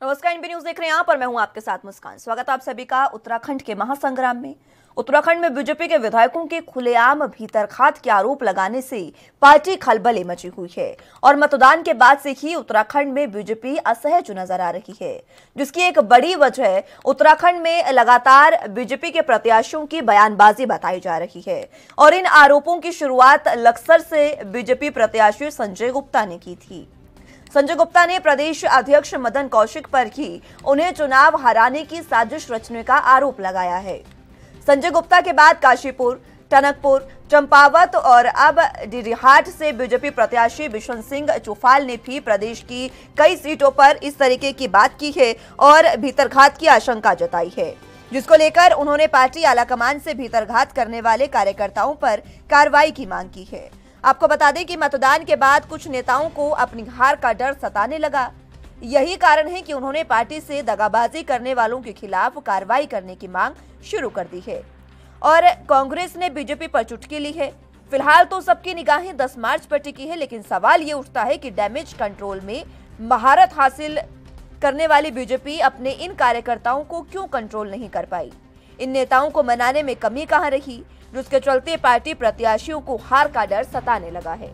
नमस्कार, NB news देख रहे हैं यहाँ पर। मैं हूं आपके साथ मुस्कान। स्वागत है आप सभी का उत्तराखंड के महासंग्राम में। उत्तराखंड में बीजेपी के विधायकों के खुलेआम भीतरघात के आरोप लगाने से पार्टी खलबले मची हुई है और मतदान के बाद से ही उत्तराखंड में बीजेपी असहज नजर आ रही है, जिसकी एक बड़ी वजह उत्तराखंड में लगातार बीजेपी के प्रत्याशियों की बयानबाजी बताई जा रही है। और इन आरोपों की शुरुआत लक्सर से बीजेपी प्रत्याशी संजय गुप्ता ने की थी। संजय गुप्ता ने प्रदेश अध्यक्ष मदन कौशिक पर ही उन्हें चुनाव हराने की साजिश रचने का आरोप लगाया है। संजय गुप्ता के बाद काशीपुर, टनकपुर, चंपावत और अब डीडीहाट से बीजेपी प्रत्याशी बिशन सिंह चुफाल ने भी प्रदेश की कई सीटों पर इस तरीके की बात की है और भीतरघात की आशंका जताई है, जिसको लेकर उन्होंने पार्टी आलाकमान से भीतरघात करने वाले कार्यकर्ताओं पर कार्रवाई की मांग की है। आपको बता दें कि मतदान के बाद कुछ नेताओं को अपनी हार का डर सताने लगा। यही कारण है कि उन्होंने पार्टी से दगाबाजी करने वालों के खिलाफ कार्रवाई करने की मांग शुरू कर दी है और कांग्रेस ने बीजेपी पर चुटकी ली है। फिलहाल तो सबकी निगाहें 10 मार्च पर टिकी है, लेकिन सवाल ये उठता है कि डैमेज कंट्रोल में महारत हासिल करने वाली बीजेपी अपने इन कार्यकर्ताओं को क्यों कंट्रोल नहीं कर पाई। इन नेताओं को मनाने में कमी कहां रही, जिसके चलते पार्टी प्रत्याशियों को हार का डर सताने लगा है।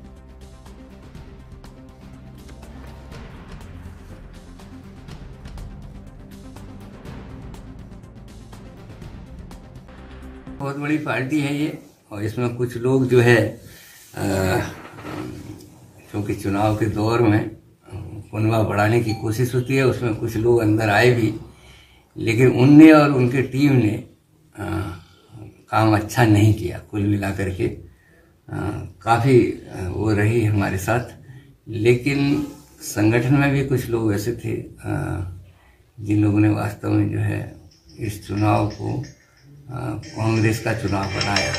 बहुत बड़ी पार्टी है ये, और इसमें कुछ लोग जो है क्योंकि चुनाव के दौर में पुनवा बढ़ाने की कोशिश होती है, उसमें कुछ लोग अंदर आए भी, लेकिन उनने और उनके टीम ने काम अच्छा नहीं किया। कुल मिलाकर के काफ़ी वो रही हमारे साथ, लेकिन संगठन में भी कुछ लोग ऐसे थे जिन लोगों ने वास्तव में जो है इस चुनाव को कांग्रेस का चुनाव बनाया।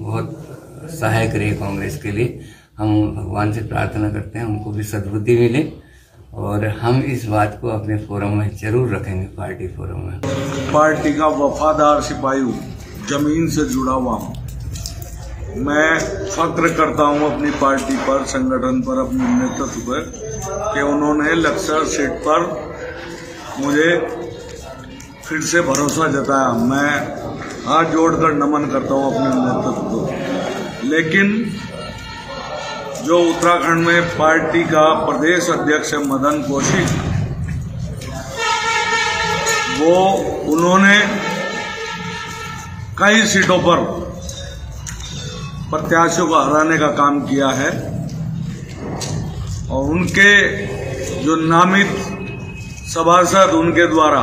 बहुत सहायक रहे कांग्रेस के लिए। हम भगवान से प्रार्थना करते हैं उनको भी सद्बुद्धि मिले, और हम इस बात को अपने फोरम में जरूर रखेंगे, पार्टी फोरम में। पार्टी का वफादार सिपाही हूँ, जमीन से जुड़ा हुआ हूँ। मैं फक्र करता हूँ अपनी पार्टी पर, संगठन पर, अपने नेतृत्व पर कि उन्होंने लक्सर सीट पर मुझे फिर से भरोसा जताया। मैं हाथ जोड़कर नमन करता हूँ अपने नेतृत्व को। लेकिन जो उत्तराखंड में पार्टी का प्रदेश अध्यक्ष है मदन कौशिक, वो उन्होंने कई सीटों पर प्रत्याशियों को हराने का काम किया है, और उनके जो नामित सभासद उनके द्वारा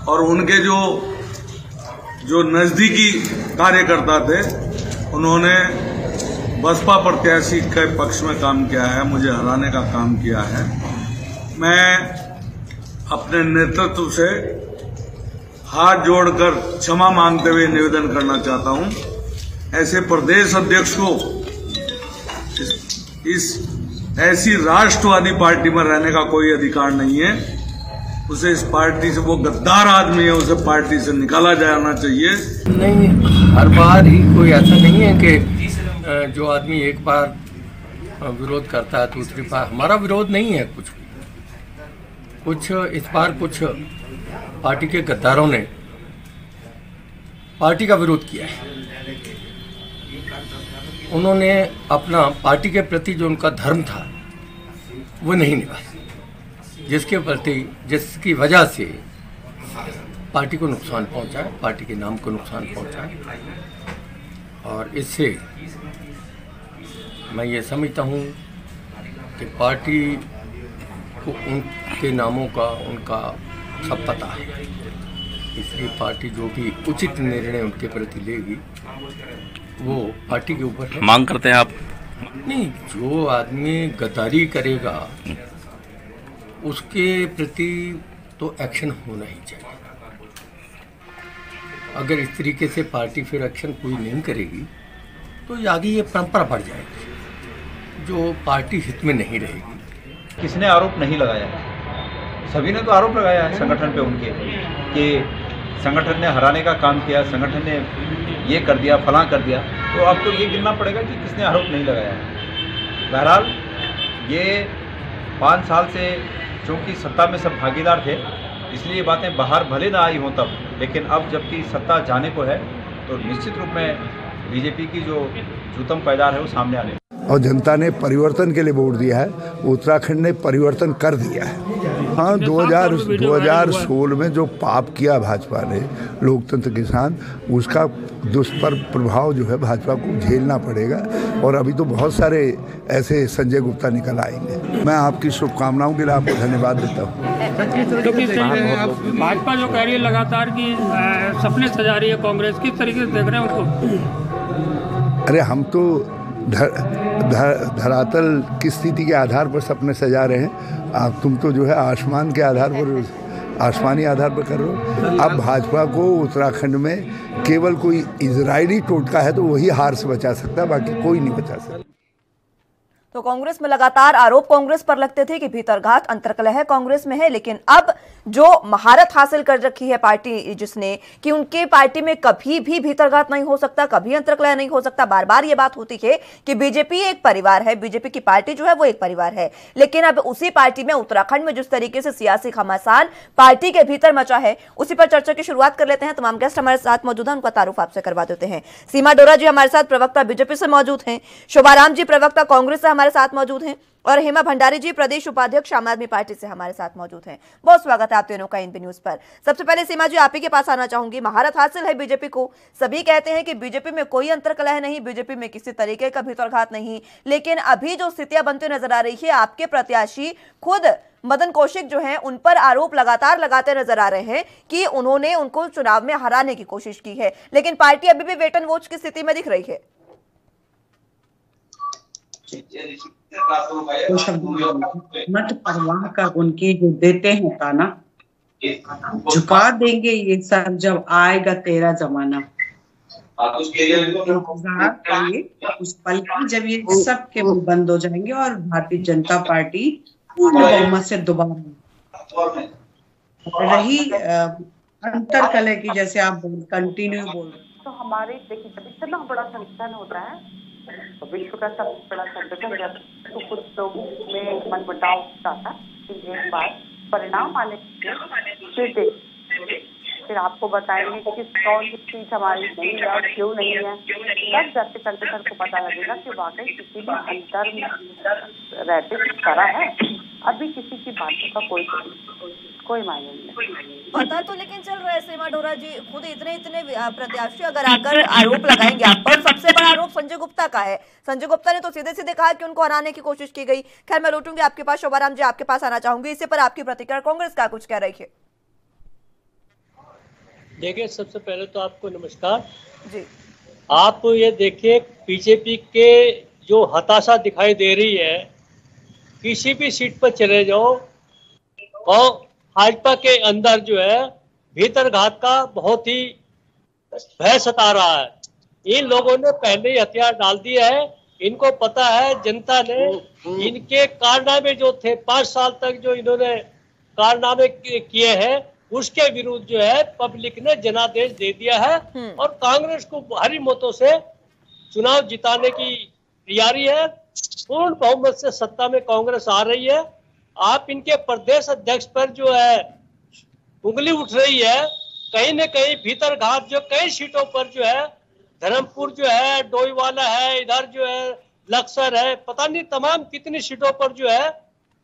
और उनके जो नजदीकी कार्यकर्ता थे, उन्होंने बसपा प्रत्याशी के पक्ष में काम किया है, मुझे हराने का काम किया है। मैं अपने नेतृत्व से हाथ जोड़कर क्षमा मांगते हुए निवेदन करना चाहता हूं, ऐसे प्रदेश अध्यक्ष को इस ऐसी राष्ट्रवादी पार्टी में रहने का कोई अधिकार नहीं है। उसे इस पार्टी से, वो गद्दार आदमी है, उसे पार्टी से निकाला जाना चाहिए। नहीं, हर बार ही कोई ऐसा नहीं है कि जो आदमी एक बार विरोध करता है दूसरी बार। हमारा विरोध नहीं है कुछ इस बार कुछ पार्टी के गद्दारों ने पार्टी का विरोध किया है। उन्होंने अपना पार्टी के प्रति जो उनका धर्म था वो नहीं निभाया, जिसकी वजह से पार्टी को नुकसान पहुंचा है, पार्टी के नाम को नुकसान पहुंचा है। और इससे मैं ये समझता हूँ कि पार्टी को उनके नामों का उनका सब पता है, इसलिए पार्टी जो भी उचित निर्णय उनके प्रति लेगी वो पार्टी के ऊपर है। मांग करते हैं आप? नहीं, जो आदमी गद्दारी करेगा उसके प्रति तो एक्शन होना ही चाहिए। अगर इस तरीके से पार्टी फिर एक्शन कोई नहीं करेगी तो आगे ये परंपरा बढ़ जाएगी जो पार्टी हित में नहीं रहेगी। किसने आरोप नहीं लगाया है? सभी ने तो आरोप लगाया है संगठन पे उनके कि संगठन ने हराने का काम किया, संगठन ने ये कर दिया, फलां कर दिया। तो अब तो ये गिनना पड़ेगा कि किसने आरोप नहीं लगाया है। बहरहाल ये 5 साल से चूँकि सत्ता में सब भागीदार थे, इसलिए ये बातें बाहर भले ना आई हों तब, लेकिन अब जबकि सत्ता जाने को है तो निश्चित रूप में बीजेपी की जो जूतम पैदार है वो सामने आने। और जनता ने परिवर्तन के लिए वोट दिया है, उत्तराखंड ने परिवर्तन कर दिया है। हाँ, 2016 में जो पाप किया भाजपा ने लोकतंत्र के साथ, उसका दुष्प्रभाव जो है भाजपा को झेलना पड़ेगा। और अभी तो बहुत सारे ऐसे संजय गुप्ता निकल आएंगे। मैं आपकी शुभकामनाओं के लिए आपको धन्यवाद देता हूँ। भाजपा जो कह रही है लगातार कि सपने सजा रही है कांग्रेस, किस तरीके से देख रहे हैं उसको? अरे हम तो धरातल की स्थिति के आधार पर सपने सजा रहे हैं। तुम तो जो है आसमान के आधार पर, आसमानी आधार पर कर रहे हो। अब भाजपा को उत्तराखंड में केवल कोई इजरायली टोटका है तो वही हार से बचा सकता है, बाकी कोई नहीं बचा सकता। तो कांग्रेस में लगातार आरोप कांग्रेस पर लगते थे कि भीतरघात अंतर्कलह कांग्रेस में है, लेकिन अब जो महारत हासिल कर रखी है पार्टी जिसने, कि उनके पार्टी में कभी भी भीतरघात नहीं हो सकता, कभी अंतर्कलह नहीं हो सकता। बार बार ये बात होती है कि बीजेपी एक परिवार है, बीजेपी की पार्टी जो है वो एक परिवार है, लेकिन अब उसी पार्टी में उत्तराखंड में जिस तरीके से सियासी घमासान पार्टी के भीतर मचा है, उसी पर चर्चा की शुरुआत कर लेते हैं। तमाम गेस्ट हमारे साथ मौजूद हैं, उनका तारुफ आपसे करवा देते हैं। सीमा डोरा जी हमारे साथ प्रवक्ता बीजेपी से मौजूद हैं, शोभाराम जी प्रवक्ता कांग्रेस से हमारे साथ मौजूद हैं, और हेमा भंडारी जी प्रदेश उपाध्यक्ष आम आदमी पार्टी से हमारे साथ मौजूद हैं। बहुत स्वागत है आप तीनों का एनबी न्यूज पर। सबसे पहले सीमा जी आप ही के पास आना चाहूंगी। महारत हासिल है बीजेपी को, सभी कहते हैं कि बीजेपी में कोई अंतर्कलह नहीं, बीजेपी में किसी तरीके का भीतरघात नहीं, लेकिन अभी जो स्थितियां बनती नजर आ रही है, आपके प्रत्याशी खुद मदन कौशिक जो हैं उन पर आरोप लगातार लगाते नजर आ रहे हैं कि उन्होंने उनको चुनाव में हराने की कोशिश की है, लेकिन पार्टी अभी भी वेट एंड वॉच की स्थिति में दिख रही है। मत परवाह का उनकी जो देते हैं ताना, झुका देंगे ये सब जब आएगा तेरा जमाना। इंतजार करिए उस पल की जब ये सब के मुंह बंद हो जाएंगे और भारतीय जनता पार्टी पूर्ण बहुमत से दोबारा रही अंतरकलह की, जैसे आप कंटिन्यू बोल रहे। तो हमारे देखिए जब इतना बड़ा संगठन होता है, तो विश्व का सबसे बड़ा संगठन, जब तो कुछ लोगों में मनमुटाव होता था, एक बार परिणाम आने के फिर आपको बताएंगे कि कौन सी चीज हमारी नहीं है और क्यों नहीं है। तब जाके संगठन को पता लगेगा कि वाकई किसी भी अंतर रहते करा है। अभी किसी की बातों का कोई मायने नहीं। पता तो लेकिन चल रहा है सीमा डोरा जी, खुद इतने प्रत्याशी अगर आकर आरोप लगाएंगे आप पर, सबसे बड़ा आरोप संजय गुप्ता का है। संजय गुप्ता ने तो सीधे सीधे कहा कि उनको हराने की कोशिश की गई। खैर मैं लौटूंगी आपके पास, शोभाराम जी आपके पास आना चाहूंगी, इसी पर आपकी प्रतिक्रिया, कांग्रेस का कुछ कह रही है। देखिए सबसे पहले तो आपको नमस्कार जी। आप ये देखिए बीजेपी के जो हताशा दिखाई दे रही है, किसी भी सीट पर चले जाओ और भाजपा के अंदर जो है भीतरघात का बहुत ही भय सता रहा है। इन लोगों ने पहले ही हथियार डाल दिया है। इनको पता है जनता ने इनके कारनामे जो थे 5 साल तक जो इन्होंने कारनामे किए हैं, उसके विरुद्ध जो है पब्लिक ने जनादेश दे दिया है और कांग्रेस को भारी मतों से चुनाव जिताने की तैयारी है। पूर्ण बहुमत से सत्ता में कांग्रेस आ रही है। आप इनके प्रदेश अध्यक्ष पर जो है उंगली उठ रही है, कहीं न कहीं भीतरघात जो कई सीटों पर जो है, धर्मपुर जो है, डोईवाला है, इधर जो है लक्सर है, पता नहीं तमाम कितनी सीटों पर जो है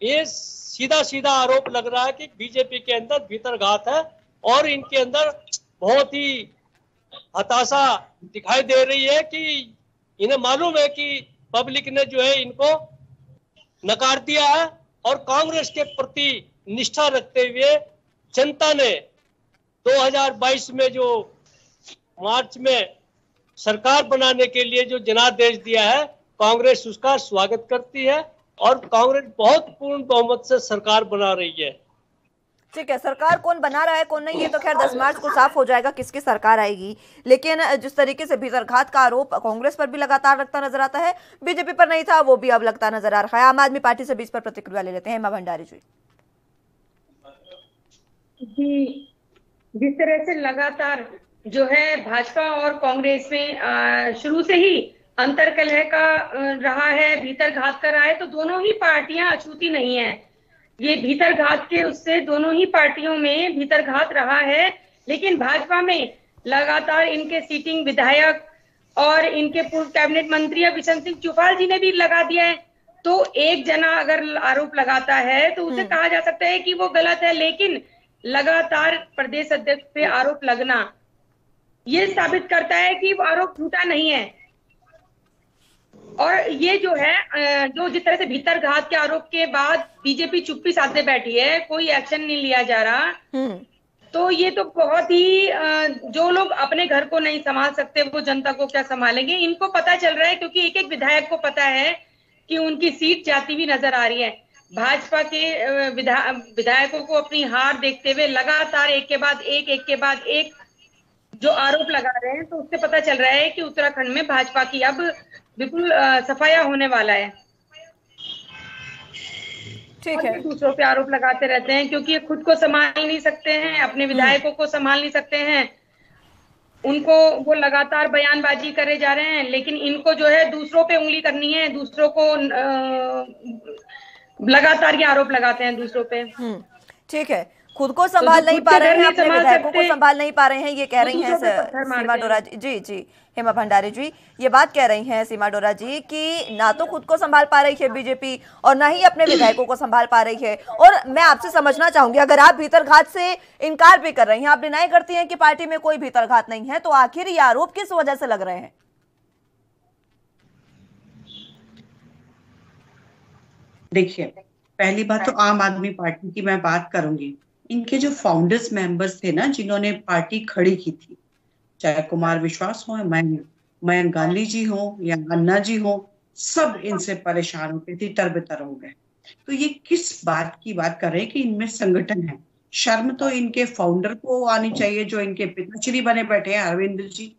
ये सीधा सीधा आरोप लग रहा है कि बीजेपी के अंदर भीतरघात है और इनके अंदर बहुत ही हताशा दिखाई दे रही है कि इन्हें मालूम है कि पब्लिक ने जो है इनको नकार दिया है और कांग्रेस के प्रति निष्ठा रखते हुए जनता ने 2022 में जो मार्च में सरकार बनाने के लिए जो जनादेश दिया है, कांग्रेस उसका स्वागत करती है और कांग्रेस बहुत पूर्ण बहुमत से सरकार बना रही है। ठीक है, सरकार कौन बना रहा है कौन नहीं, ये तो खैर 10 मार्च को साफ हो जाएगा किसकी सरकार आएगी। लेकिन जिस तरीके से भीतरघात का आरोप कांग्रेस पर भी लगातार लगता नजर आता है, बीजेपी पर नहीं था, वो भी अब लगता नजर आ रहा है। आम आदमी पार्टी से भी इस पर प्रतिक्रिया ले लेते हैं। हेमा भंडारी जी। जिस तरह से लगातार जो है भाजपा और कांग्रेस में शुरू से ही अंतरकलह का रहा है, भीतरघात का रहा है, तो दोनों ही पार्टियां अछूती नहीं है। ये भीतरघात के उससे दोनों ही पार्टियों में भीतरघात रहा है। लेकिन भाजपा में लगातार इनके सीटिंग विधायक और इनके पूर्व कैबिनेट मंत्री बिशन सिंह चुफाल जी ने भी लगा दिया है। तो एक जना अगर आरोप लगाता है तो उसे कहा जा सकता है कि वो गलत है, लेकिन लगातार प्रदेश अध्यक्ष पे आरोप लगना ये साबित करता है कि वो आरोप झूठा नहीं है। और ये जो है, जो जिस तरह से भीतरघात के आरोप के बाद बीजेपी चुप्पी साधे बैठी है, कोई एक्शन नहीं लिया जा रहा, तो ये तो बहुत ही जो लोग अपने घर को नहीं संभाल सकते वो जनता को क्या संभालेंगे। इनको पता चल रहा है, क्योंकि एक एक विधायक को पता है कि उनकी सीट जाती हुई नजर आ रही है। भाजपा के विधायकों को अपनी हार देखते हुए लगातार एक के बाद एक जो आरोप लगा रहे हैं, तो उससे पता चल रहा है कि उत्तराखंड में भाजपा की अब बिल्कुल सफाया होने वाला है। ठीक है, दूसरों पे आरोप लगाते रहते हैं क्योंकि ये खुद को संभाल नहीं सकते हैं, अपने विधायकों को संभाल नहीं सकते हैं, उनको वो लगातार बयानबाजी करे जा रहे हैं। लेकिन इनको जो है दूसरों पे उंगली करनी है, दूसरों को लगातार ये आरोप लगाते हैं दूसरों पे। ठीक है, खुद को संभाल नहीं पा रहे हैं, अपने विधायकों को संभाल नहीं पा रहे हैं, ये कह रही हैं सीमा डोरा जी। जी हेमा भंडारी जी ये बात कह रही हैं सीमा डोरा जी कि ना तो खुद को संभाल पा रही है बीजेपी और ना ही अपने विधायकों को संभाल पा रही है। और मैं आपसे समझना चाहूंगी, अगर आप भीतरघात से इनकार भी कर रही हैं, आप डिनाई करती हैं कि पार्टी में कोई भीतरघात नहीं है, तो आखिर ये आरोप किस वजह से लग रहे हैं? देखिए, पहली बात तो आम आदमी पार्टी की मैं बात करूंगी। इनके जो फाउंडर्स मेंबर्स थे ना, जिन्होंने पार्टी खड़ी की थी, चाहे कुमार विश्वास हो, मयंक गांधी जी हो या अन्ना जी हो, सब इनसे परेशान होते थे, तरबतर हो गए। तो ये किस बात की बात कर रहे हैं कि इनमें संगठन है? शर्म तो इनके फाउंडर को आनी चाहिए, जो इनके पिताश्री बने बैठे हैं अरविंद जी,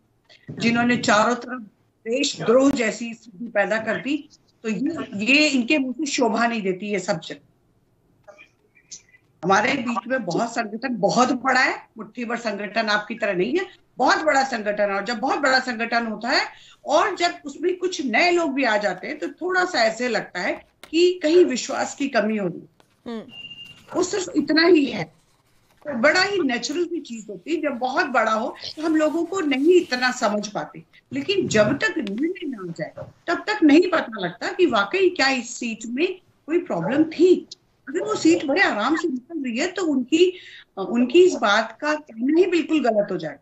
जिन्होंने चारों तरफ देशद्रोह जैसी स्थिति पैदा कर दी। तो ये इनके मुंह से शोभा नहीं देती ये सब चीज। हमारे बीच में बहुत संगठन बहुत बड़ा है, मुट्ठी भर संगठन आपकी तरह नहीं है, बहुत बड़ा संगठन है। और जब बहुत बड़ा संगठन होता है और जब उसमें कुछ नए लोग भी आ जाते हैं, तो थोड़ा सा ऐसे लगता है कि कहीं विश्वास की कमी होगी। वो सिर्फ इतना ही है, तो बड़ा ही नेचुरल सी चीज होती है। जब बहुत बड़ा हो तो हम लोगों को नहीं इतना समझ पाते, लेकिन जब तक निर्णय ना हो जाए तब तक नहीं पता लगता कि वाकई क्या इस सीट में कोई प्रॉब्लम थी। अगर वो सीट बड़े आराम से निकल रही है तो उनकी इस बात का कहना ही बिल्कुल गलत हो जाए।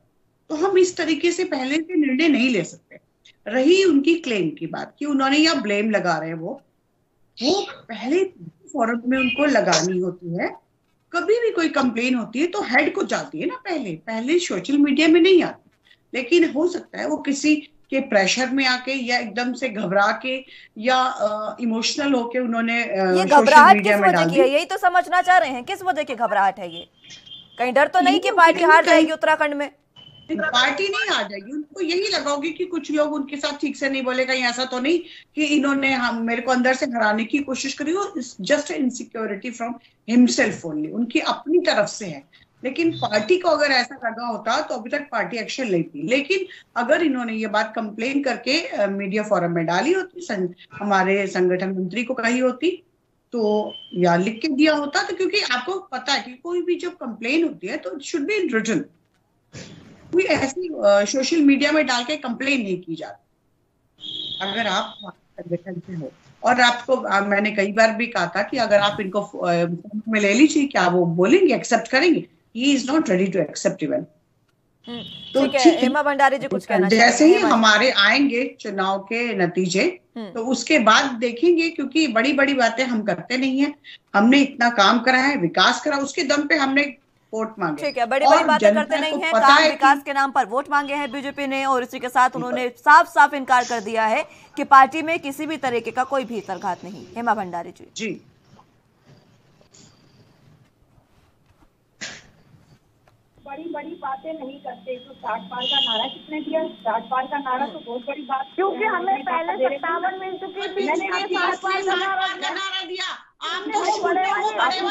तो हम इस तरीके से पहले से निर्णय नहीं ले सकते। रही उनकी क्लेम की बात कि उन्होंने या ब्लेम लगा रहे हैं, वो पहले फोरम में उनको लगानी होती है। कभी भी कोई कंप्लेन होती है तो हेड को जाती है ना, पहले सोशल मीडिया में नहीं आती। लेकिन हो सकता है वो किसी के प्रेशर में आके या एकदम से घबरा के या इमोशनल होके उन्होंने ये घबराहट किस वजह की है, यही तो समझना चाह रहे हैं, किस वजह की घबराहट है ये? कहीं डर तो नहीं कि पार्टी हार जाएगी उत्तराखंड में? पार्टी नहीं आ जाएगी, उनको यही लगा होगी कि कुछ लोग उनके साथ ठीक से नहीं बोले। कहीं ऐसा तो नहीं कि इन्होंने मेरे को अंदर से हराने की कोशिश करी हो। Just insecurity from himself only, उनकी अपनी तरफ से है। लेकिन पार्टी को अगर ऐसा लगा होता तो अभी तक पार्टी एक्शन लेती। लेकिन अगर इन्होंने ये बात कंप्लेन करके मीडिया फोरम में डाली होती, हमारे संगठन मंत्री को कही होती तो, या लिख के दिया होता, तो क्योंकि आपको पता है कि कोई भी जब कंप्लेन होती है तो शुड बी इन रिटन। कोई ऐसी सोशल मीडिया में डाल के कंप्लेन नहीं की जाती। अगर आप संगठन से हो और आपको मैंने कई बार भी कहा था कि अगर आप इनको में ले लीजिए, क्या वो बोलेंगे, एक्सेप्ट करेंगे? He is not ready to accept even. तो हेमा भंडारी जी कुछ कहना जैसे ही हमारे आएंगे चुनाव के नतीजे, तो उसके बाद देखेंगे, क्योंकि बड़ी बड़ी बातें हम करते नहीं है। हमने इतना काम करा है, विकास करा, उसके दम पे हमने वोट मांगे। ठीक है, बड़ी बड़ी बातें करते नहीं है, काम विकास के नाम पर वोट मांगे हैं बीजेपी ने। और इसी के साथ उन्होंने साफ साफ इनकार कर दिया है कि पार्टी में किसी भी तरीके का कोई भीतरघात नहीं। हेमा भंडारी जी बड़ी बड़ी बातें नहीं करते। तो 60 पार का नारा किसने दिया? 60 पार का नारा तो बहुत बड़ी बात, क्योंकि हमें पहले 57 मिल चुकी थी। 60 पार का नारा दिया। सामने वो बड़े हमारे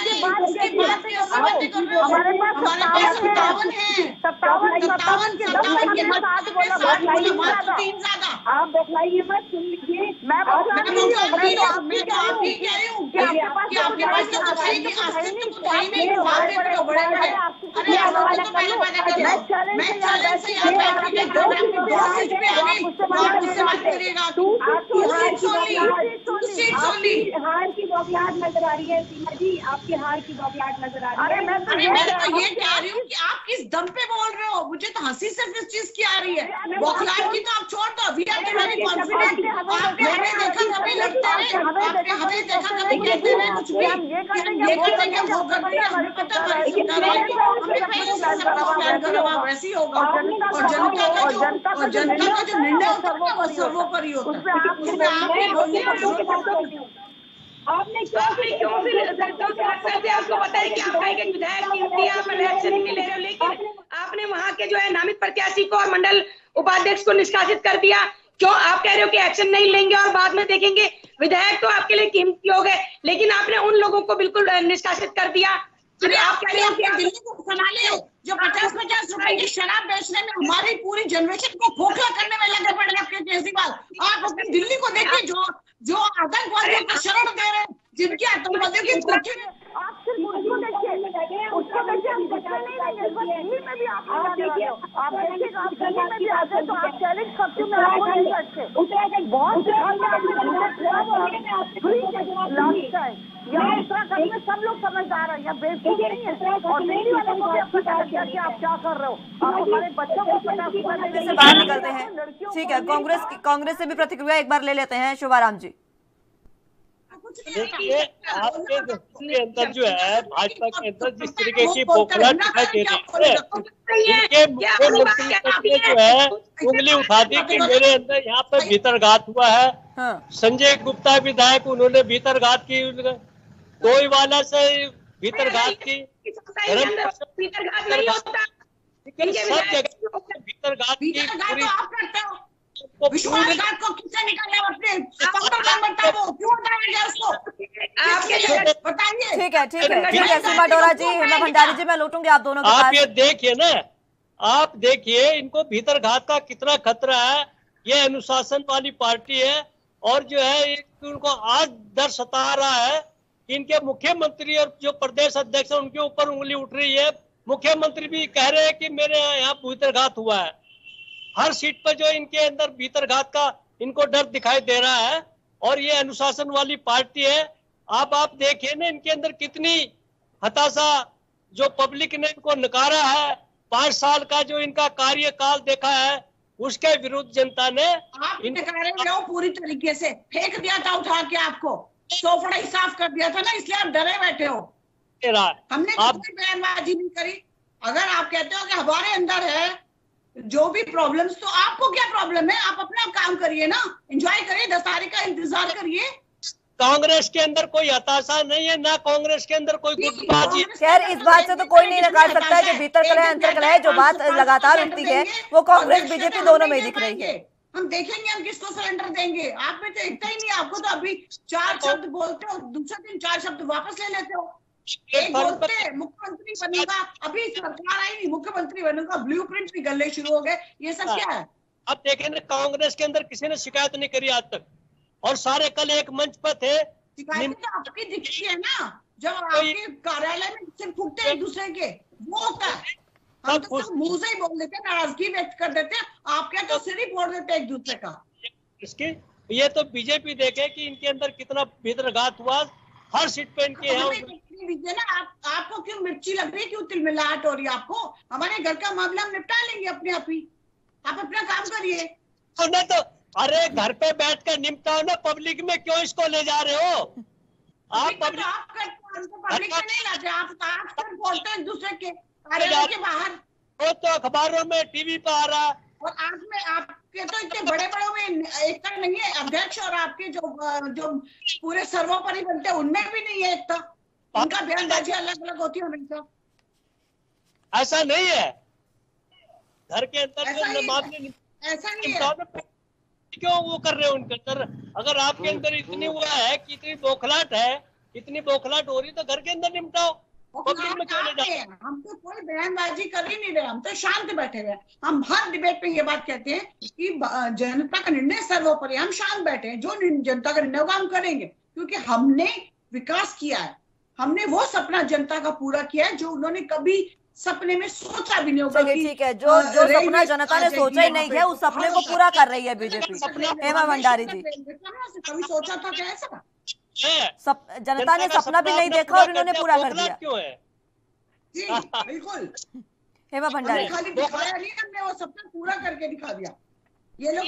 पास 57 है। 57 के आप बतलाइए मत, सुन लीजिए। मैं हार की बौखलाहट नजर आ रही है सीमा जी, आपकी हार की बौखलाहट नजर आ रही है। अरे मैं तो ये कह रही हूँ कि आप किस दम पे बोल रहे हो, मुझे तो हंसी सिर्फ इस चीज की आ रही है। बौखलाहट की तो आप छोड़ दो, वी आर वेरी कॉन्फिडेंट। आपने हमें देखा कभी लड़ते रहे, आपने हमें देखा कभी कहते रहे कुछ भी, ये करेंगे वो करते हैं, हमें पता है वैसे ही होगा। और जनता का जो निर्णय होता है वो सर्वोपरि होता है। आपने क्यों आपको पता है कि आपका एक विधायक की इलेक्शन नहीं ले रहे हो, लेकिन आपने वहाँ के जो है नामित प्रत्याशी को और मंडल उपाध्यक्ष को निष्कासित कर दिया। क्यों? आप कह रहे हो कि एक्शन नहीं लेंगे और बाद में देखेंगे। विधायक तो आपके लिए कीमती लोग है, लेकिन आपने उन लोगों को बिल्कुल निष्कासित कर दिया। अरे आप कह रहे हो कि दिल्ली को संभाले, जो 50-50 रुपए की शराब बेचने में हमारी पूरी जनरेशन को खोखला करने में लगे पड़े आपके केजरीवाल। आप अपनी दिल्ली को देखिए, जो आतंकवादियों को शरण दे रहे हैं, जिनकी आतंकवादियों की कोठी में आप सिर्फ उसको देखिए, उसको देखिए, हम कुछ नहीं देंगे। दिल्ली में भी आप देखिएगा, आप दिल्ली में भी आते तो आप चैलेंज करते में आपको नहीं करते। बहुत यहाँ उत्तराखंड में सब लोग समझदार है, यहाँ बेवकूफ नहीं है। और दिल्ली वालों को भी अब पता लग गया कि आप क्या कर रहे हो। आप हमारे बच्चों को पता से बाहर निकलते हैं। ठीक है, कांग्रेस से भी प्रतिक्रिया एक बार ले लेते हैं। शुभाराम जी, देखिए आपके अंदर जो है भाजपा के अंदर जिस तरीके की बौखलाहट दिखाई दे रही है, इनके मुख्यमंत्री जो है उंगली उठा दी कि मेरे अंदर यहाँ पे भीतरघात हुआ है। संजय गुप्ता विधायक, उन्होंने भीतरघात की, डोईवाला से भीतरघात की, सब जगह भीतरघात की पूरी विश्वासघात को किसने निकाला? अपने बताइए। ठीक है सीमा डोरा जी, हेमा भंडारी जी, मैं लौटूंगी आप दोनों के पास। आप ये देखिए ना, आप देखिए इनको भीतरघात का कितना खतरा है। ये अनुशासन वाली पार्टी है और जो है उनको आज डर सता रहा है। इनके मुख्यमंत्री और जो प्रदेश अध्यक्ष है उनके ऊपर उंगली उठ रही है। मुख्यमंत्री भी कह रहे हैं कि मेरे यहाँ भीतरघात हुआ है। हर सीट पर जो इनके अंदर भीतरघात का इनको डर दिखाई दे रहा है और ये अनुशासन वाली पार्टी है। आप देखिए ना इनके अंदर कितनी हताशा, जो पब्लिक ने इनको नकारा है। 5 साल का जो इनका कार्यकाल देखा है उसके विरुद्ध जनता ने आप पूरी तरीके से फेंक दिया था, उठा के आपको सोफड़ा ही साफ कर दिया था ना, इसलिए आप डरे बैठे हो। हमने कोई बयानबाजी नहीं करी। अगर आप कहते हो कि हमारे अंदर है जो भी प्रॉब्लम्स, तो आपको क्या प्रॉब्लम है? आप अपना काम करिए ना, एंजॉय करिए, 10 तारीख का इंतजार करिए। कांग्रेस के अंदर कोई हताशा नहीं है, ना कांग्रेस के अंदर कोई गुटबाजी। खैर इस बात से तो कोई नहीं नकार सकता है कि भीतर कलह अंतर कलह जो बात लगातार उठती है वो कांग्रेस बीजेपी दोनों में दिख रही है। हम देखेंगे हम किसको सरेंडर देंगे। आप में तो इतना ही नहीं, आपको तो अभी 4 शब्द बोलते हो, दूसरे दिन 4 शब्द वापस ले लेते हो। एक बोलते मुख्यमंत्री बनूंगा, अभी सरकार आई नहीं, मुख्यमंत्री बनूंगा, ब्लूप्रिंट भी गलने शुरू हो गए। ये सब क्या है? अब देखें ना, कांग्रेस के अंदर किसी ने शिकायत नहीं करी आज तक और सारे कल एक मंच पर थे। शिकायत तो आपकी दिखती है ना, जब आपके कार्यालय में सिर फूटते हैं एक दूसरे के, वो होता है। हम तो सब मुंह से ही बोल देते हैं, नाराजगी व्यक्त कर देते हैं। आपके तो सिर ही फोड़ देते हैं एक दूसरे का। इसके ये तो बीजेपी देखे कि इनके अंदर कितना भीतरघात हुआ। हर सीट पे इनके ना, आपको क्यों मिर्ची लग रही है, क्यों तिलमिलाहट हो रही है आपको? हमारे घर का मामला हम निपटा लेंगे अपने आप ही, आप अपना काम करिए। तो अरे घर पे बैठ कर निपटाओ ना, पब्लिक में क्यों इसको ले जा रहे हो? आप पब्लिक में नहीं लाते, आप बोलते हैं दूसरे के कार्यालय के बाहर। वो तो अखबारों में, टीवी पे आ रहा। और आज में आपके तो इतने बड़े बड़े में एकता नहीं है अध्यक्ष, और आपके जो पूरे सर्वोपरि बनते हैं उनमें भी नहीं है एकता। उनका बयानबाजी अलग अलग होती है हमेशा। ऐसा नहीं है, घर के अंदर ऐसा नहीं है। क्यों वो कर रहे हो उनके अंदर? अगर आपके अंदर इतनी हुआ है कि इतनी बौखलाहट है इतनी बौखलाहट हो रही तो घर के अंदर निपटाओ, पब्लिक में क्यों ले जाओ? हम तो कोई बयानबाजी कर ही नहीं रहे, हम तो शांत बैठे हुए। हम हर डिबेट पे ये बात कहते हैं कि जनता का निर्णय सर्वोपरि, हम शांत बैठे हैं, जो जनता का निर्णय होगा हम करेंगे, क्योंकि हमने विकास किया है, हमने वो सपना जनता का पूरा किया है जो उन्होंने कभी सपने में सोचा भी नहीं होगा। ठीक है, जो सपना जनता ने सोचा ही नहीं है उस सपने को पूरा कर रही है बीजेपी। हेमा भंडारी जी, कभी सोचा था क्या ऐसा? जनता ने सपना भी नहीं देखा और इन्होंने पूरा कर दिया। क्यों है? जी बिल्कुल। हेमा भंडारी, खाली दिखाया नहीं, हमने वो सपना पूरा करके दिखा दिया। ये लोग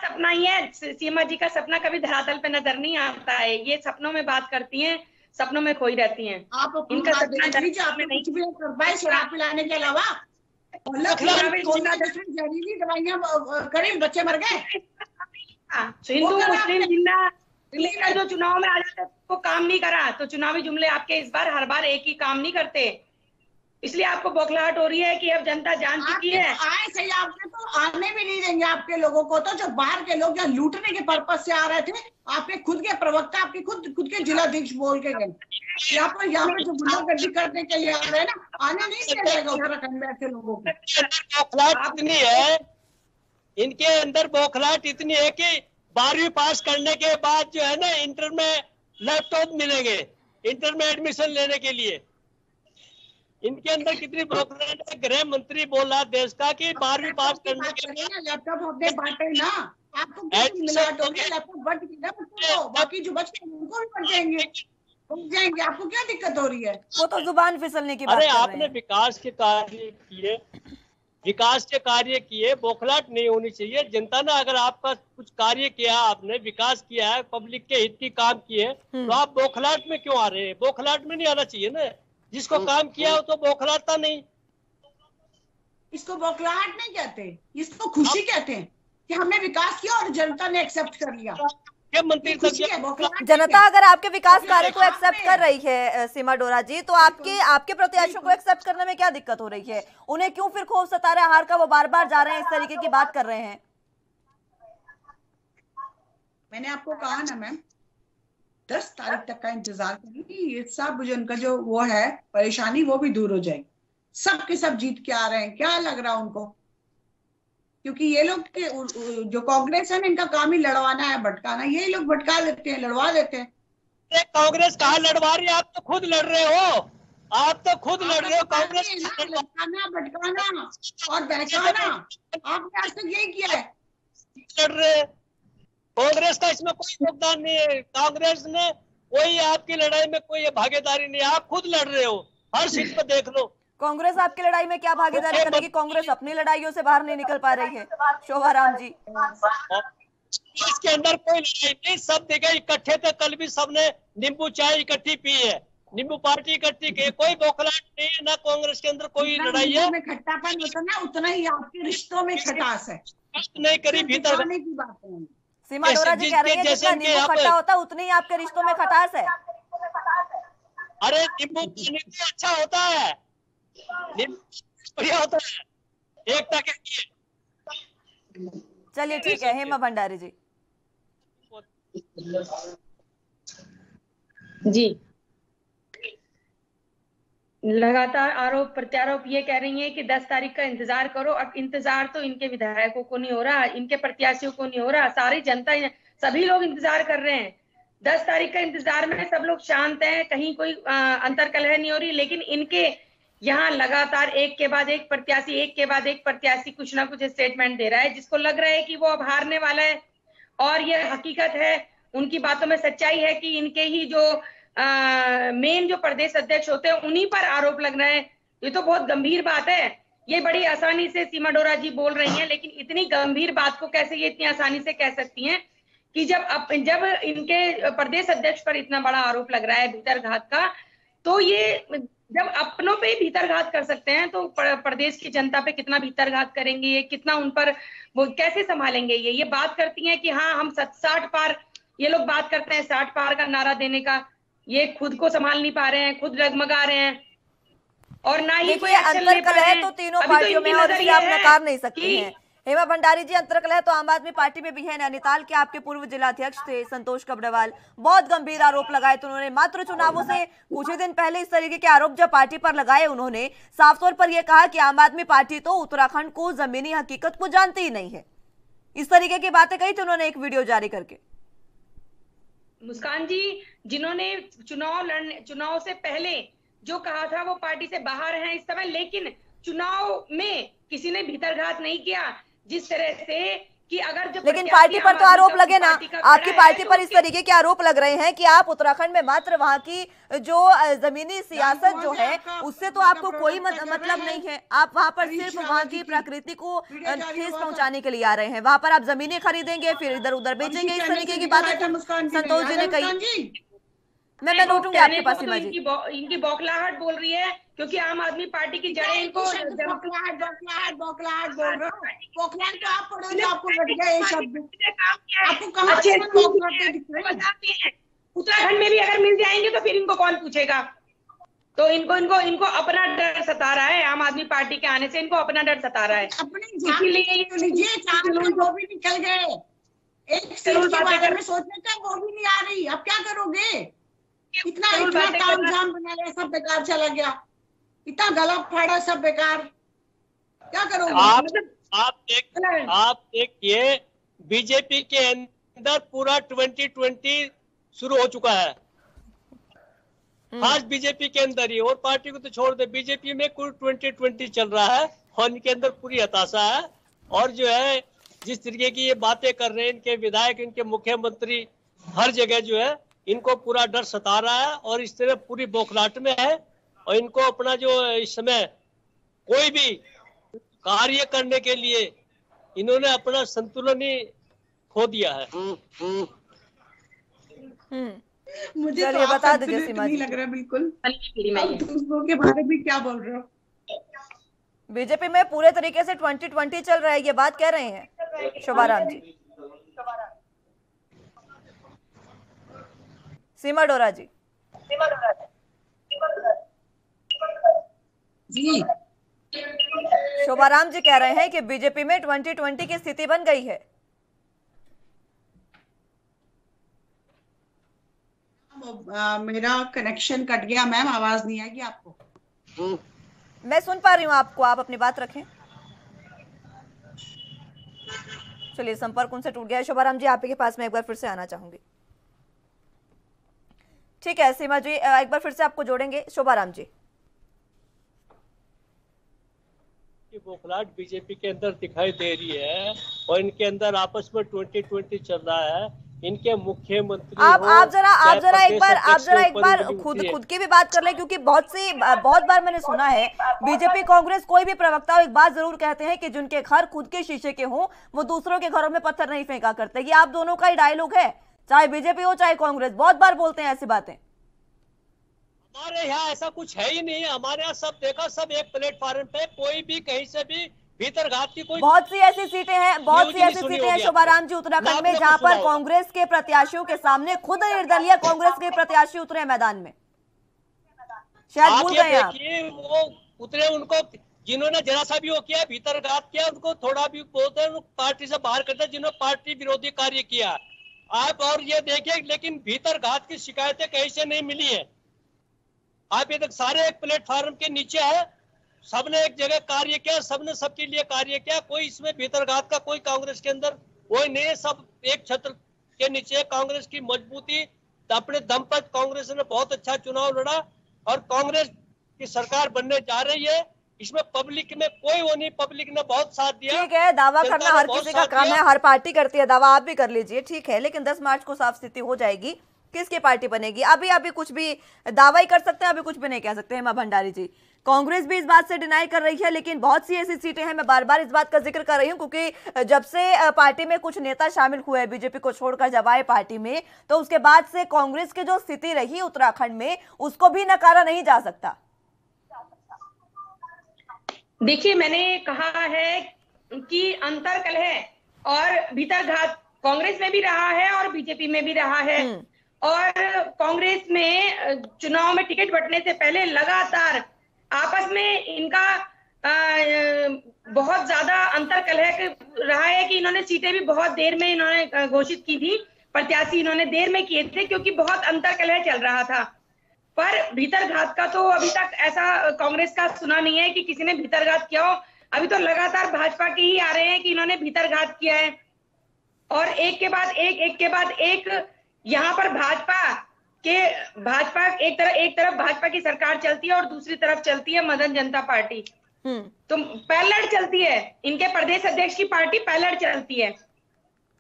सपना ही है, सीमा जी का सपना कभी धरातल पे नजर नहीं आता है। ये सपनों में बात करती हैं, सपनों में खोई रहती हैं। आप इनका सपना आपने कुछ भी करवाए शराब पिलाने के अलावा, जहरीली दवाइयां करें, बच्चे मर गए। हिंदू मुस्लिम जिंदा जो चुनाव में आ जाते वो काम नहीं करा, तो चुनावी जुमले आपके इस बार हर बार एक ही काम नहीं करते, इसलिए आपको बौखलाहट हो रही है कि अब जनता जान चुकी है। आए सही, आपने तो आने भी नहीं देंगे आपके लोगों को, तो जो बाहर के लोग यहाँ लूटने के पर्पज से आ रहे थे, आपके खुद के प्रवक्ता, आपके खुद के जिलाधीश बोल के गए, यहाँ पे जो गुंडागर्दी करने के लिए आ रहे हैं ना, आने नहीं दिया जाएगा उत्तराखंड में ऐसे लोगों को। बौखलाहट इतनी है, इनके अंदर बौखलाहट इतनी है कि 12वीं पास करने के बाद जो है ना इंटर में लैपटॉप मिलेंगे, इंटर में एडमिशन लेने के लिए। इनके अंदर कितनी बौखलाहट है। गृह मंत्री बोल रहा देश का कि 12वीं पास करने के लिए लैपटॉप अपने बांटे ना, आपको लैपटॉप बट गया, बाकी जो बच्चे उनको भी बट जाएंगे, आपको क्या दिक्कत हो रही है? वो तो जुबान फिसलने की बात अरे कर रहे हैं। आपने विकास के कार्य किए, बौखलाहट नहीं होनी चाहिए। जनता ने अगर आपका कुछ कार्य किया, आपने विकास किया है, पब्लिक के हित की काम किए, तो आप बौखलाहट में क्यों आ रहे हैं? बौखलाहट में नहीं आना चाहिए ना, जिसको काम किया हो तो बौखलाहटता नहीं। इसको बौखलाहट नहीं कहते, इसको खुशी कहते हैं कि हमने विकास किया और जनता ने एक्सेप्ट कर लिया। जनता अगर आपके विकास कार्य को एक्सेप्ट कर रही है सीमा डोरा जी, तो आपके प्रत्याशियों को एक्सेप्ट करने में क्या दिक्कत हो रही है? उन्हें क्यों फिर खौफ सता रहा है हार का? वो बार बार जा रहे हैं, इस तरीके की बात कर रहे हैं। मैंने आपको कहा ना मैम, 10 तारीख तक का इंतजार करिए, ये सब जो उनका जो वो है परेशानी वो भी दूर हो जाएगी। सब के सब जीत के आ रहे हैं, क्या लग रहा उनको? क्योंकि ये लोग के जो कांग्रेस है ना, इनका काम ही लड़वाना है, भटकाना। ये लोग भटका लेते हैं, लड़वा देते हैं। कांग्रेस कहाँ लड़वा रही है? आप तो खुद लड़ रहे हो, आप तो खुद लड़ रहे हो। कांग्रेस लड़काना, भटकाना और बहकाना, आपने आज तक यही किया है। लड़ रहे, कांग्रेस का इसमें कोई योगदान नहीं है। कांग्रेस ने कोई आपकी लड़ाई में कोई भागीदारी नहीं है, आप खुद लड़ रहे हो। हर सीट पर देख लो, कांग्रेस आपकी लड़ाई में क्या भागीदारी करेगी? कांग्रेस अपनी लड़ाइयों से बाहर नहीं निकल पा रही है। शोभाराम जी, इसके अंदर कोई लड़ाई नहीं, सब जगह इकट्ठे थे। कल भी सबने नींबू चाय इकट्ठी पी है, नींबू पार्टी इकट्ठी की, कोई बौखलाहट नहीं है ना। कांग्रेस के अंदर कोई लड़ाई है? खट्टापन होता ना, उतना ही आपके रिश्तों में खटास है। नहीं करी भीतर की बात है। सीमा डोरा जी कह रही है जितना नींबू खट्टा होता उतनी ही आपके रिश्तों में खटास है। अरे नींबू अच्छा होता है, बढ़िया होता है, एक टके। चलिए ठीक है, हेमा भंडारी जी। जी, लगातार आरोप प्रत्यारोप ये कह रही हैं कि 10 तारीख का इंतजार करो। अब इंतजार तो इनके विधायकों को नहीं हो रहा, इनके प्रत्याशियों को नहीं हो रहा, सारी जनता, सभी लोग इंतजार कर रहे हैं। 10 तारीख का इंतजार में सब लोग शांत हैं, कहीं कोई अंतर्कलह नहीं हो रही, लेकिन इनके यहाँ लगातार एक के बाद एक प्रत्याशी कुछ ना कुछ स्टेटमेंट दे रहा है, जिसको लग रहा है कि वो अब हारने वाला है। और ये हकीकत है, उनकी बातों में सच्चाई है कि इनके ही जो मेन जो प्रदेश अध्यक्ष होते हैं उन्हीं पर आरोप लग रहे हैं। ये तो बहुत गंभीर बात है। ये बड़ी आसानी से सीमा डोरा जी बोल रही हैं, लेकिन इतनी गंभीर बात को कैसे ये इतनी आसानी से कह सकती हैं कि जब इनके प्रदेश अध्यक्ष पर इतना बड़ा आरोप लग रहा है भीतरघात का, तो ये जब अपनों पे ही भीतरघात कर सकते हैं तो प्रदेश की जनता पे कितना भीतरघात करेंगे, ये कितना उन पर वो कैसे संभालेंगे। ये बात करती हैं कि हाँ हम 60 पार, ये लोग बात करते हैं 60 पार का नारा देने का, ये खुद को संभाल नहीं पा रहे हैं, खुद डगमगा रहे हैं और ना ही कोई एक्शन ले पा रहे हैं। तो तीनों पार्टियों में और इसे आप नकार नहीं सकती हैं। हेमा भंडारी जी, अंतर्कलह तो आम आदमी पार्टी में भी है। नैनीताल के आपके पूर्व जिलाध्यक्ष थे संतोष कबरेवाल, बहुत गंभीर आरोप लगाए थे उन्होंने। मात्र चुनावों से कुछ ही दिन पहले इस तरीके के आरोप जब पार्टी पर लगाए, उन्होंने साफ तौर पर यह कहा कि आम आदमी पार्टी तो उत्तराखंड को जमीनी हकीकत को जानती ही नहीं है। इस तरीके की बातें कही थी उन्होंने एक वीडियो जारी करके। मुस्कान जी, जिन्होंने चुनाव से पहले जो कहा था वो पार्टी से बाहर हैं इस समय, लेकिन चुनाव में किसी ने भीतरघात नहीं किया। जिस तरह से कि अगर जब लेकिन पार्टी पर तो आरोप लगे ना, आपकी पार्टी पर इस तरीके के आरोप लग रहे हैं कि आप उत्तराखंड में मात्र वहां की जो जमीनी सियासत जो है उससे तो आपको कोई मतलब नहीं है। आप वहां पर सिर्फ वहां की प्रकृति को ठेस पहुंचाने के लिए आ रहे हैं। वहां पर आप जमीनें खरीदेंगे फिर इधर उधर बेचेंगे, इस तरीके की बातें संतोष जी ने कही। मैं नोटूंगी आपके पास। सीमा जी, इनकी बौखलाहट बोल रही है, क्योंकि आम आदमी पार्टी की जड़ें इनको बौखलाहट बोल रहे हो। बौखलाहट तो आप पढ़ो जो आपको लग गया ये शब्द। आपको कहाँ से बौखलाहट दिख रही है? उत्तराखंड में भी अगर मिल जाएंगे तो फिर इनको कौन पूछेगा। तो इनको अपना डर सता रहा है। आम आदमी पार्टी के आने से इनको अपना डर सता रहा है। लीजिए, 4 लोग वो भी निकल गए। एक सीट के बारे में सोचने का वो भी नहीं आ रही। अब क्या करोगे? इतना काम जाम बनाया, सब बेकार चला गया। इतना गला फाड़ा, सब बेकार। क्या करोगे? आप देखिए, बीजेपी के अंदर पूरा 2020 शुरू हो चुका है। आज बीजेपी के अंदर ही, और पार्टी को तो छोड़ दे, बीजेपी में कुल 2020 चल रहा है और इनके अंदर पूरी हताशा है। और जो है जिस तरीके की ये बातें कर रहे हैं इनके विधायक, इनके मुख्यमंत्री, हर जगह जो है इनको पूरा डर सता रहा है और इस तरह पूरी बौखलाहट में है। और इनको अपना जो इस समय कोई भी कार्य करने के लिए इन्होंने अपना संतुलन ही खो दिया है। मुझे तो बता दीजिए, नहीं लग रहा बिल्कुल। दूसरों के बारे में क्या बोल रहे हो? बीजेपी में पूरे तरीके से 2020 चल रहा है, ये बात कह रहे हैं शोभाराम जी। सीमा डोरा जी। जी, शोभाराम जी कह रहे हैं कि बीजेपी में 2020 की स्थिति बन गई है। मेरा कनेक्शन कट गया मैम, आवाज नहीं आएगी आपको? मैं सुन पा रही हूँ आपको, आप अपनी बात रखें। चलिए, संपर्क उनसे टूट गया है। शोभाराम जी, आपके पास मैं एक बार फिर से आना चाहूंगी। ठीक है सीमा जी, एक बार फिर से आपको जोड़ेंगे। शोभाराम जी, बौखलाहट बीजेपी के अंदर दिखाई दे रही है और इनके अंदर आपस में 2020 चल रहा है। इनके मुख्यमंत्री आप जरा एक बार खुद की भी बात कर ले, क्योंकि बहुत बार मैंने सुना है बीजेपी कांग्रेस कोई भी प्रवक्ता एक बात जरूर कहते हैं कि जिनके घर खुद के शीशे के हों वो दूसरों के घरों में पत्थर नहीं फेंका करते। ये आप दोनों का ही डायलॉग है, चाहे बीजेपी हो चाहे कांग्रेस, बहुत बार बोलते हैं ऐसी बातें। हमारे यहाँ ऐसा कुछ है ही नहीं। हमारे यहाँ सब देखा, सब एक प्लेटफॉर्म पे, कोई भी कहीं से भी भीतरघात की कोई बहुत सी ऐसी सीटें हैं शोभाराम जी उत्तराखंड में जहां पर कांग्रेस के प्रत्याशियों के सामने खुद निर्दलीय कांग्रेस के प्रत्याशी उतरे मैदान में। शायद भूल गए आप। वो उतरे, उनको जिन्होंने जरा सा भी वो किया भीतरघात किया, उनको थोड़ा भी बोलते हैं पार्टी से बाहर करते हैं, जिन्होंने पार्टी विरोधी कार्य किया आप। और ये देखिए, लेकिन भीतरघात की शिकायतें कहीं से नहीं मिली है। आप ये तक सारे एक प्लेटफॉर्म के नीचे है, सबने एक जगह कार्य किया, सबने सबके लिए कार्य किया। कोई इसमें भीतरघात का कोई कांग्रेस के अंदर कोई नहीं है। सब एक छत्र के नीचे। कांग्रेस की मजबूती अपने दम पर कांग्रेस ने बहुत अच्छा चुनाव लड़ा और कांग्रेस की सरकार बनने जा रही है। इसमें पब्लिक में कोई वो नहीं, पब्लिक ने बहुत साथ दिया। ठीक है, दावा करना हर किसी का काम है, हर पार्टी करती है दावा, आप भी कर लीजिए, ठीक है। लेकिन 10 मार्च को साफ स्थिति हो जाएगी किसकी पार्टी बनेगी। अभी कुछ भी दावा ही कर सकते हैं, अभी कुछ भी नहीं कह सकते। हेमा भंडारी जी, कांग्रेस भी इस बात से डिनाई कर रही है, लेकिन बहुत सी ऐसी सीटें हैं, मैं बार बार इस बात का जिक्र कर रही हूं क्योंकि जब से पार्टी में कुछ नेता शामिल हुए बीजेपी को छोड़कर जब आए पार्टी में, तो उसके बाद से कांग्रेस की जो स्थिति रही उत्तराखंड में उसको भी नकारा नहीं जा सकता। देखिए, मैंने कहा है कि अंतरकलह और भीतरघात कांग्रेस में भी रहा है और बीजेपी में भी रहा है। और कांग्रेस में चुनाव में टिकट बंटने से पहले लगातार आपस में इनका बहुत ज्यादा अंतर कलह रहा है कि इन्होंने सीटें भी बहुत देर में इन्होंने घोषित की थी, प्रत्याशी इन्होंने देर में किए थे क्योंकि बहुत अंतर कलह चल रहा था। पर भीतरघात का तो अभी तक ऐसा कांग्रेस का सुना नहीं है कि किसी ने भीतरघात किया हो। अभी तो लगातार भाजपा के ही आ रहे हैं कि इन्होंने भीतरघात किया है, और एक के बाद एक यहाँ पर भाजपा एक तरफ भाजपा की सरकार चलती है और दूसरी तरफ चलती है मदन जनता पार्टी। तो पैरेलल चलती है, इनके प्रदेश अध्यक्ष की पार्टी पैरेलल चलती है।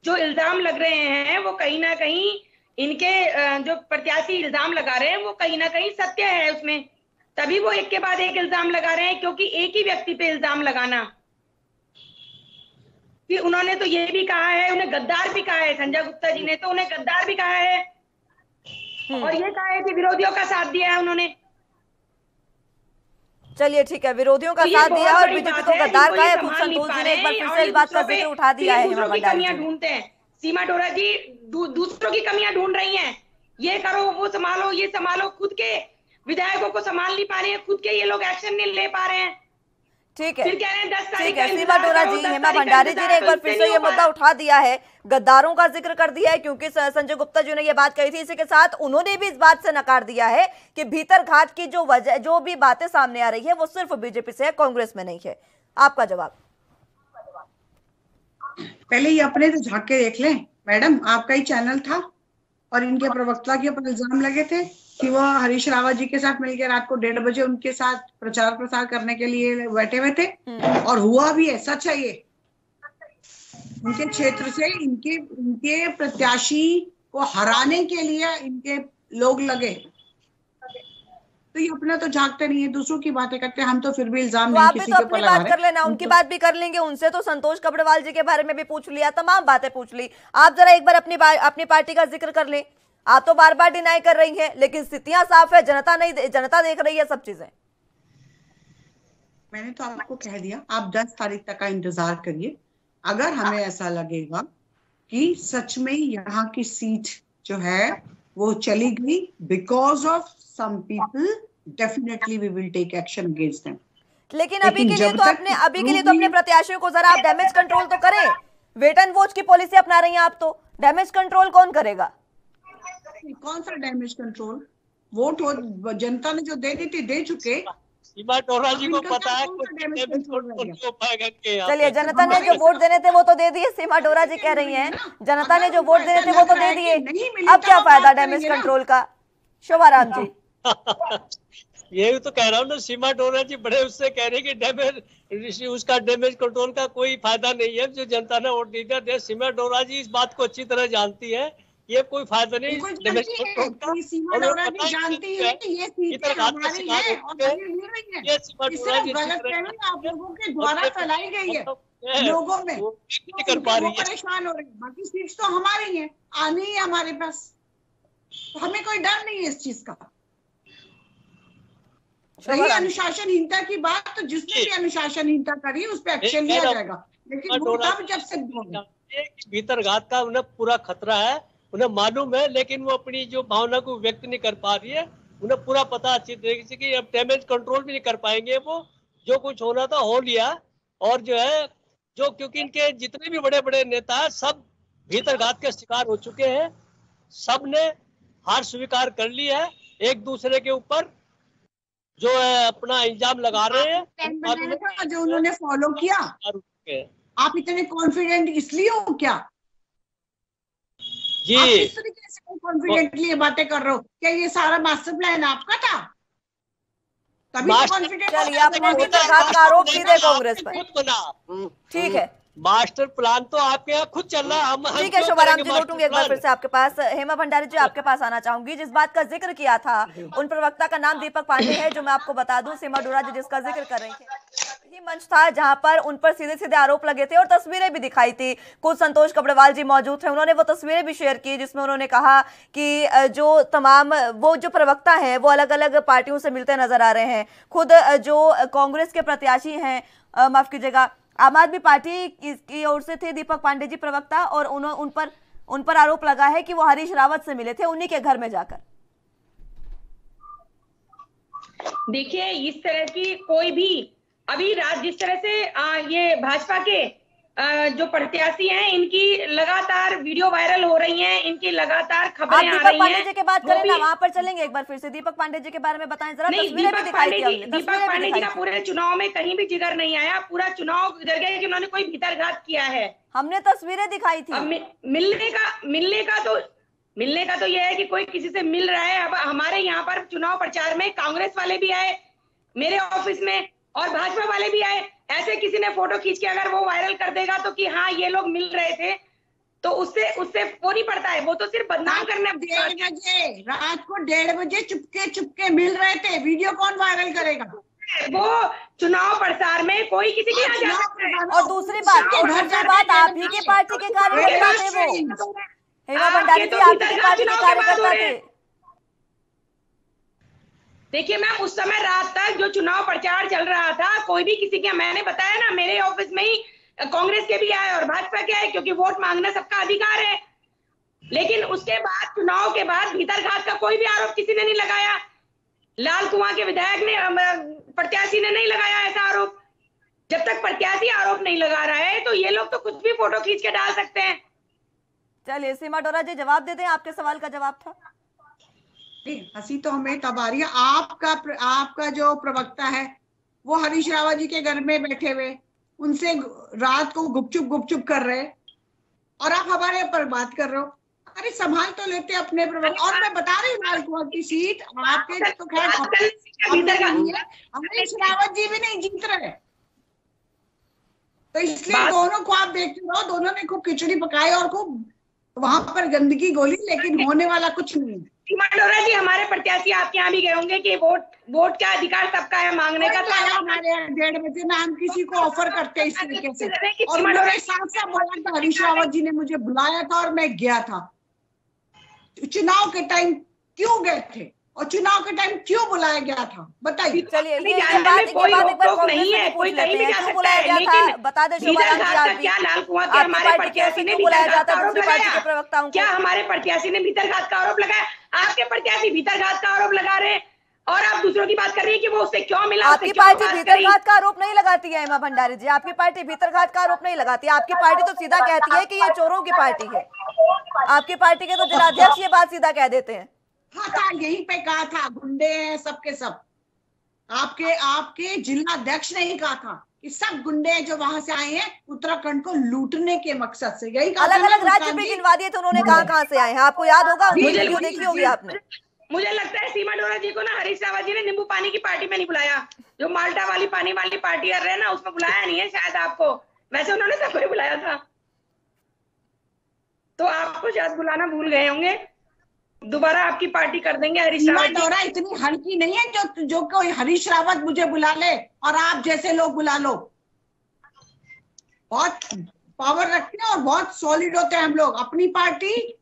जो इल्जाम लग रहे हैं वो कहीं ना कहीं इनके जो प्रत्याशी इल्जाम लगा रहे हैं वो कहीं ना कहीं सत्य है उसमें, तभी वो एक के बाद एक इल्जाम लगा रहे हैं। क्योंकि एक ही व्यक्ति पे इल्जाम लगाना, कि उन्होंने तो ये भी कहा है, उन्हें गद्दार भी कहा है, संजय गुप्ता जी ने तो उन्हें गद्दार भी कहा है, और ये कहा है कि विरोधियों का साथ दिया है उन्होंने। चलिए ठीक है, विरोधियों का साथ दिया और बीजेपी को गद्दार कहा है। खुद संतोष जी ने एक बार फिर से इस बात का जिक्र उठा दिया है। दूसरों की कमियां ढूंढते हैं, सीमा डोरा जी दूसरों की कमियां ढूंढ रही हैं, ये करो वो संभालो ये संभालो, खुद के विधायकों को संभाल नहीं पा रहे हैं, खुद के ये लोग एक्शन नहीं ले पा रहे हैं। ठीक है, फिर कह रहे हैं 10 तारीख ठीक है। सीमा डोरा जी, हेमा भंडारी जी ने एक बार फिर से ये मुद्दा उठा दिया है, गद्दारों का जिक्र कर दिया है, क्योंकि संजय गुप्ता जी ने ये बात कही थी। इसी के साथ उन्होंने भी इस बात से नकार दिया है कि भीतरघात की जो भी बातें सामने आ रही है वो सिर्फ बीजेपी से है, कांग्रेस में नहीं है। आपका जवाब? पहले ये अपने तो झांक के देख लें मैडम, आपका ही चैनल था और इनके प्रवक्ता के ऊपर इल्जाम लगे थे कि वो हरीश रावत जी के साथ मिलकर रात को 1:30 बजे उनके साथ प्रचार प्रसार करने के लिए बैठे हुए थे, और हुआ भी है, सच है ये। उनके क्षेत्र से इनके प्रत्याशी को हराने के लिए इनके लोग लगे। तो ये अपना तो झांकते नहीं है, दूसरों की बातें करते हैं, हम तो फिर भी इल्जाम नहीं किसी के ऊपर लगा रहे। बात कर लेना, उनकी बात भी कर लेंगे, उनसे तो संतोष कब्रवाल जी के बारे में भी पूछ लिया, तमाम बातें पूछ ली। आप जरा एक बार अपनी पार्टी का जिक्र कर लें। आप तो बार बार डिनाई कर रही हैं, लेकिन स्थितियां साफ है, जनता देख रही है सब चीजें। मैंने तो आपको कह दिया, आप 10 तारीख तक का इंतजार करिए। अगर हमें ऐसा लगेगा कि सच में यहाँ की सीट जो है वो चली गई because of some people, definitely we will take action against them. लेकिन अभी के लिए तो अपने प्रत्याशियों को जरा आप डैमेज कंट्रोल तो करें। वेट एंड वॉच की पॉलिसी अपना रही हैं आप, तो डैमेज कंट्रोल कौन करेगा? कौन सा डैमेज कंट्रोल? वोट जनता ने जो दे दी थी, दे चुके। सीमा डोरा जी को पता है चलिए, जनता ने जो वोट देने थे वो तो दे दिए। सीमा डोरा जी कह रही हैं जनता ने जो वोट देने थे वो तो दे दिए, अब क्या फायदा डैमेज कंट्रोल का? शोभाराम जी यही तो कह रहा हूँ ना, सीमा डोरा जी बड़े उससे कह रहे हैं कि उसका डैमेज कंट्रोल का कोई फायदा नहीं है, जो जनता ने वोट दिया। सीमा डोरा जी इस बात को अच्छी तरह जानती है, ये कोई फायदा नहीं डैमेज कंट्रोल का। सीमा डोरा जी जानती है कि ये सीटें हमारी है और ये सीमा डोरा जी आप लोगों के द्वारा फैलाई गई है, लोगों में नहीं कर पा रही है, परेशान हो रही है। बाकी सीट्स तो हमारी हैं, आनी है हमारे पास, तो हमें कोई डर नहीं है इस चीज का। रही अनुशासनहीनता की बात, तो जिसने भी अनुशासनहीनता करी उस पर एक्शन लिया जाएगा, लेकिन वो तब जब सिद्ध होगा। भीतरघात का उन्हें पूरा खतरा है, उन्हें मालूम है, लेकिन वो अपनी जो भावना को व्यक्त नहीं कर पा रही है। उन्हें पूरा पता अच्छी तरीके से कि अब डैमेज कंट्रोल भी नहीं कर पाएंगे। वो जो कुछ होना था हो लिया, और जो है जो क्योंकि इनके जितने भी बड़े बड़े नेता हैं सब भीतरघात के शिकार हो चुके हैं, सब ने हार स्वीकार कर ली है, एक दूसरे के ऊपर जो है अपना इल्जाम लगा रहे हैं। जो उन्होंने फॉलो किया, आप इतने कॉन्फिडेंट इसलिए हो क्या जी? आप किस तरीके से कॉन्फिडेंटली ये बातें कर रहे हो? क्या ये सारा मास्टर प्लान आपका था? तभी तो कॉन्फिडेंट। चलिए, आपने भीतरघात का आरोप सीधे कांग्रेस पर। ठीक है, मास्टर प्लान तो आपके यहाँ खुद चल रहा है। ठीक है, शोभाराम जी लौटूंगी एक बार फिर से आपके पास। हेमा भंडारी जी, आपके पास आना चाहूंगी। जिस बात का जिक्र किया था, उन प्रवक्ता का नाम दीपक पांडे है, जो मैं आपको बता दूं। सीमा डोरा जी जिसका जिक्र कर रही थी, ही मंच था जहां पर उन पर सीधे सीधे आरोप लगे थे और तस्वीरें भी दिखाई थी। कुछ संतोष कब्रवाल जी मौजूद थे, उन्होंने वो तस्वीरें भी शेयर की जिसमें उन्होंने कहा कि जो तमाम वो जो प्रवक्ता हैं वो अलग अलग पार्टियों से मिलते नजर आ रहे हैं। खुद जो कांग्रेस के प्रत्याशी हैं, माफ कीजिएगा, आम आदमी पार्टी की ओर से थे दीपक पांडे जी प्रवक्ता, और उन पर आरोप लगा है कि वो हरीश रावत से मिले थे उन्हीं के घर में जाकर। देखिए, इस तरह की कोई भी अभी जिस तरह से ये भाजपा के जो प्रत्याशी हैं, इनकी लगातार वीडियो वायरल हो रही हैं, इनकी लगातार खबरें आ रही हैं। दीपक पांडे जी की बात करें ना, वहां पर चलेंगे एक बार फिर से। दीपक पांडे जी के बारे में बताएं जरा। नहीं, दीपक पांडे जी का पूरे चुनाव में कहीं भी जिक्र नहीं आया। पूरा चुनाव गुजर गया कि उन्होंने कोई भीतरघात किया है। हमने तस्वीरें दिखाई थी। मिलने का तो यह है कि कोई किसी से मिल रहा है। अब हमारे यहाँ पर चुनाव प्रचार में कांग्रेस वाले भी आए मेरे ऑफिस में और भाजपा वाले भी आए। ऐसे किसी ने फोटो खींच के अगर वो वायरल कर देगा तो कि हाँ ये लोग मिल रहे थे, तो उससे वो नहीं पड़ता है। वो तो सिर्फ बदनाम करने। 1:30 बजे रात को 1:30 बजे चुपके मिल रहे थे, वीडियो कौन वायरल करेगा? वो चुनाव प्रचार में कोई किसी के यहाँ जा सकता है। और दूसरी बात आप ही के पार्टी के कार्यकर्ता थे, वो हेमा भंडारी जी आप ही के पार्टी के कार्यकर्ता थे। देखिए मैम, उस समय रात तक जो चुनाव प्रचार चल रहा था, कोई भी किसी के, मैंने बताया ना, मेरे ऑफिस में ही कांग्रेस के भी आए और भाजपा के आए, क्योंकि वोट मांगना सबका अधिकार है। लेकिन उसके बाद, चुनाव के बाद भीतरघात का कोई भी आरोप किसी ने नहीं लगाया। लाल कुआं के विधायक ने, प्रत्याशी ने नहीं लगाया ऐसा आरोप। जब तक प्रत्याशी आरोप नहीं लगा रहा है तो ये लोग तो कुछ भी फोटो खींच के डाल सकते हैं। चलिए सीमा डोरा जी जवाब दे दें, आपके सवाल का जवाब था। हंसी तो हमें तब आ रही है। आपका जो प्रवक्ता है वो हरीश रावत जी के घर में बैठे हुए उनसे रात को गुपचुप कर रहे, और आप हमारे ऊपर बात कर रहे हो। अरे संभाल तो लेते अपने प्रवक्ता। और मैं बता रही हूँ, लाल कुआं की सीट आपके तो खैर हरीश रावत जी भी नहीं जीत रहे, तो इसलिए दोनों को आप देखते रहो। दोनों ने खूब खिचड़ी पकाई और खूब वहां पर गंदगी गोली, लेकिन होने वाला कुछ नहीं है। सीमा डोरा जी, हमारे प्रत्याशी आपके यहाँ भी गए होंगे कि वोट का अधिकार सबका है मांगने का। तो हमारे यहाँ 1:30 बजे ना हम किसी को ऑफर करते हैं इस तरीके से। और मेरे साथ बोला था, हरीश रावत जी ने मुझे बुलाया था और मैं गया था। चुनाव के टाइम क्यों गए थे और चुनाव के टाइम क्यों बुलाया गया था, बताइए। चलिए कोई नहीं है, कोई कहीं भी जा सकता है, लेकिन बता दें क्या लाल कुआं के हमारे प्रत्याशी ने भीतरघात का आरोप लगाया? क्या हमारे प्रत्याशी ने भीतरघात का आरोप लगाया? आपके प्रत्याशी भीतरघात का आरोप लगा रहे हैं और आप दूसरों की बात कर रही है कि वो उससे क्यों मिला। आपकी पार्टी भीतरघात का आरोप नहीं लगाती है हेमा भंडारी जी, आपकी पार्टी भीतरघात का आरोप नहीं लगाती। आपकी पार्टी तो सीधा कहती है कि ये चोरों की पार्टी है। आपकी पार्टी के तो जिलाध्यक्ष ये बात सीधा कह देते हैं। हाँ था, यहीं पे कहा था गुंडे हैं सबके सब। आपके जिलाध्यक्ष ने ही कहा था कि सब गुंडे जो वहां से आए हैं उत्तराखंड को लूटने के मकसद से। यही अलग अलग राज्य भी गिनवा दिए थे उन्होंने, कहाँ से आए हैं आपको याद होगा? वीडियो देखी होगी आपने। मुझे लगता है सीमा डोरा जी को ना हरीश रावत जी ने नींबू पानी की पार्टी में नहीं बुलाया, जो माल्टा वाली पानी वाली पार्टी कर रहे हैं ना, उसमें बुलाया नहीं है शायद आपको। वैसे उन्होंने सबको बुलाया था, तो आपको शायद बुलाना भूल गए होंगे। दोबारा आपकी पार्टी कर देंगे हरीश रावत। डोरा इतनी हल्की नहीं है जो कोई हरीश रावत मुझे बुला ले और आप जैसे लोग बुला लो। बहुत पावर रखते हैं और बहुत सॉलिड होते हैं हम लोग। अपनी पार्टी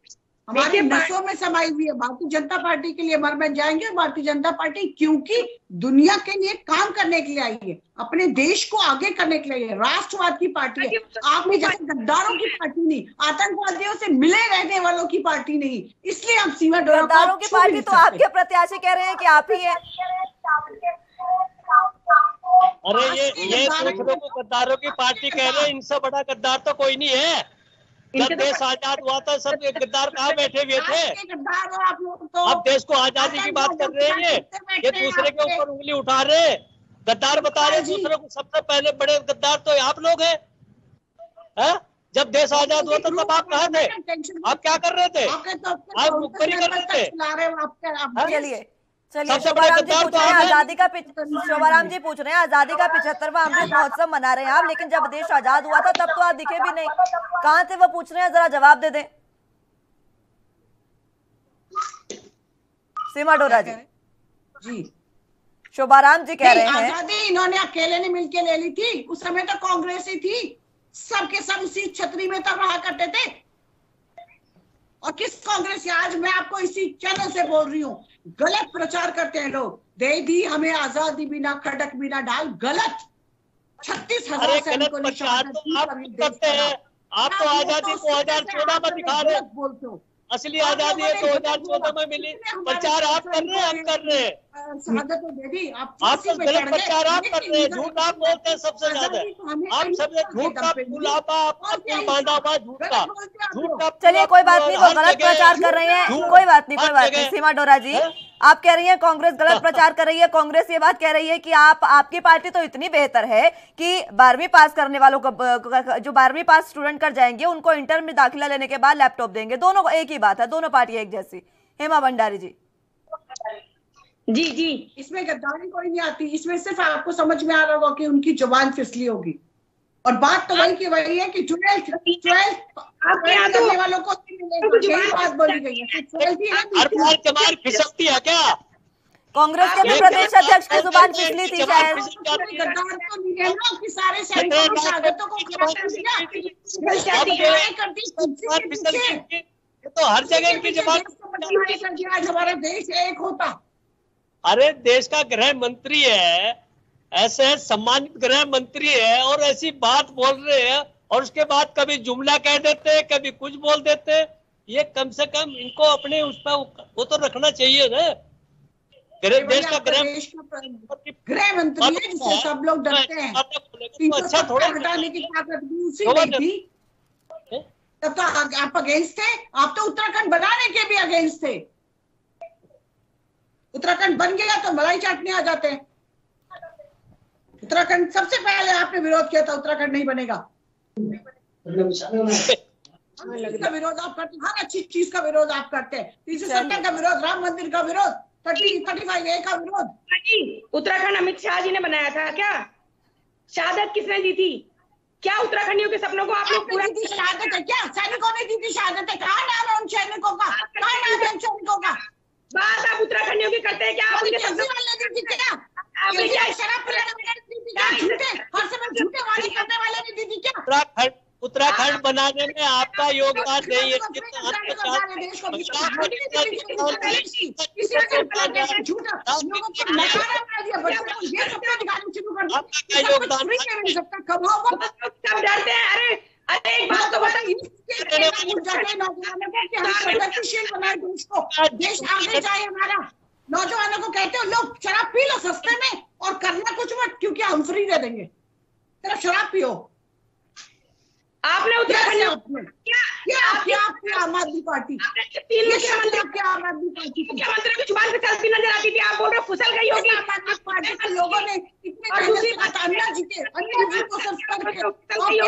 हमारे नसों में समाई हुई है। भारतीय जनता पार्टी के लिए मर मिट जाएंगे। भारतीय जनता पार्टी क्योंकि दुनिया के लिए काम करने के लिए आई है, अपने देश को आगे करने के लिए राष्ट्रवाद की पार्टी है। आपने जैसे गद्दारों की पार्टी नहीं, आतंकवादियों से मिले रहने वालों की पार्टी नहीं। इसलिए हम सीमा डोरा गद्दारों की पार्टी तो आपके प्रत्याशी कह रहे हैं कि आप ही है। अरे ये दूसरों को गद्दारों की पार्टी कह रहे हैं, इनसे बड़ा गद्दार तो कोई नहीं है। जब देश आजाद हुआ था सब गद्दार कहाँ बैठे हुए थे? अब देश को आजादी की बात कर रहे हैं, ये दूसरे के ऊपर उंगली उठा रहे, गद्दार बता रहे दूसरे को। सबसे पहले बड़े गद्दार तो आप लोग हैं। जब देश आजाद हुआ था तब आप कहाँ थे? आप क्या कर रहे थे? आप मुखबरी कर रहे थे। चलिए शोभाराम जी पूछ रहे हैं आजादी का 75वां अमृत महोत्सव मना रहे हैं आप, लेकिन जब देश आजाद हुआ था तब तो आप दिखे भी नहीं। कहाँ थे वो पूछ रहे हैं, जरा जवाब दे दें सीमा डोरा जी। शोभाराम जी कह रहे हैं आजादी इन्होंने अकेले ने मिलकर ले ली थी। उस समय तो कांग्रेस ही थी, सबके सब उसी छतरी में तो रहा करते थे। और किस कांग्रेस से? आज मैं आपको इसी चैनल से बोल रही हूँ, गलत प्रचार करते हैं लोग। दे दी हमें आजादी बिना खड़क बिना डाल, गलत। 36,000 सैनिकों ने शहादत दी। आप तो आजादी 2014 में दिखा रहे, असली आजादी 2014 में मिली। प्रचार आप कर रहे हैं, हम कर रहे हैं। शहादत दे दी। आप तो गलत प्रचार आप कर रहे हैं, झूठ आप बोलते हैं सबसे ज्यादा। आप सब झूठ का फूल आपा झूठ का। चलिए कोई बात नहीं, वो गलत प्रचार कर रहे हैं, कोई बात नहीं, कोई बात नहीं। सीमा डोरा जी, आप कह रही हैं कांग्रेस गलत प्रचार कर रही है। कांग्रेस ये बात कह रही है कि आपकी पार्टी तो इतनी बेहतर है कि 12वीं पास करने वालों को, जो 12वीं पास स्टूडेंट कर जाएंगे उनको इंटर में दाखिला लेने के बाद लैपटॉप देंगे। दोनों एक ही बात है, दोनों पार्टी एक जैसी। हेमा भंडारी जी। जी, इसमें गद्दारी कोई नहीं आती, इसमें सिर्फ आपको समझ में आ रहा होगा कि उनकी जुबान फिसली होगी। और बात तो वही की वही है कि 12th करने वालों को यही बात बोली गई है। फिसलती है क्या? कांग्रेस के प्रदेश अध्यक्ष की जुबान फिसली थी शायद। गद्दार तो नहीं है ना कि सारे सैनिकों की शहादतों को खड़ा कर दिया। तो हर जगह इनकी जुबान कर दिया, आज हमारा देश एक होता। अरे देश का गृह मंत्री है, ऐसे सम्मानित गृह मंत्री है और ऐसी बात बोल रहे हैं और उसके बाद कभी जुमला कह देते हैं, कभी कुछ बोल देते हैं। ये कम से कम इनको अपने उस पर वो तो रखना चाहिए ना। देश का गृह मंत्री है जिससे सब लोग डरते हैं। अच्छा थोड़ा हटाने की ताकत भी उसी में थी। तब तो आप अगेंस्ट थे, आप तो उत्तराखंड बनाने के भी अगेंस्ट थे। उत्तराखंड बन गया तो मलाई चाटने आ जाते हैं। उत्तराखंड सबसे पहले आपने विरोध किया था, उत्तराखंड नहीं बनेगा। का विरोध आप करते, हर अच्छी चीज का विरोध आप करते हैं। 370 का विरोध, राम मंदिर का विरोध, 35A का विरोध। उत्तराखंड अमित शाह जी ने बनाया था क्या? शहादत किसने दी थी? क्या उत्तराखंडियों के सपनों को आप लोग पूरा दी? शहादत है क्या? सैनिकों ने दी थी शहादत है? कहाँ नाम है उन सैनिकों का? कहाँ नाम है उन सैनिकों का? बात आप उत्तराखंडियों की करते हैं क्या? आप उनके सपनों शराब पिलाने वाले दी थी क्या? झूठे हर समय झूठे वादे करने वाले ने दी थी क्या? उत्तराखंड बनाने में आपका योगदान नहीं है। अरे एक बात तो बताइए, देश आगे जाए हमारा। नौजवानों को कहते हो लोग शराब पी लो सस्ते में और करना कुछ मत, क्योंकि हम फ्री दे देंगे, सिर्फ शराब पियो। आपने उत्तराखंड क्या आम आदमी पार्टी, क्या आम आदमी पार्टी मुख्यमंत्री की जुबान पे चलती नजर आती थी, आप बोल रहे फिसल गई होगी। आम आदमी पार्टी के लोगों ने इतने अन्ना जी को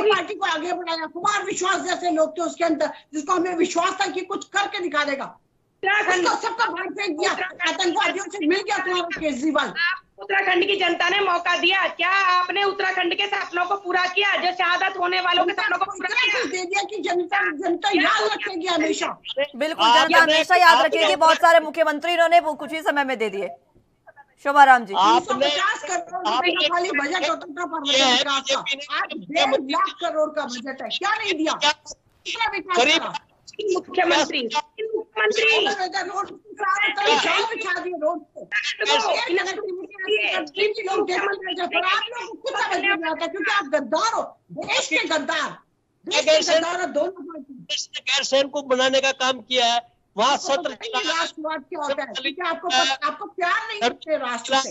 पार्टी को आगे बढ़ाया। कुमार विश्वास जैसे लोग थे उसके अंदर, जिसको हमें विश्वास था कि कुछ करके दिखा देगा, सबका भाग फेंक दिया। आतंकवादियों से मिल गया तुम्हारा केजरीवाल। उत्तराखंड की जनता ने मौका दिया, क्या आपने उत्तराखंड के सपनों को पूरा किया? जो शहादत होने वालों के सपनों को पूरा दे दिया कि जनता याद रखेगी हमेशा। बिल्कुल, जनता हमेशा याद रखेगी। बहुत सारे मुख्यमंत्री इन्होंने वो कुछ ही समय में दे दिए। शोभाराम जी, 150 करोड़ खाली बजट होता था पर विकास का, आज 1.5 लाख करोड़ का बजट है, क्या नहीं दिया? मुख्यमंत्री रोड बिछा दिए, रोड क्योंकि आप गद्दार हो, देश के गद्दार, दोनों गैरसैन को बनाने का काम किया है। वहाँ सत्र राष्ट्रवाद क्या होता है, क्योंकि आपको प्यार नहीं करते राष्ट्र से।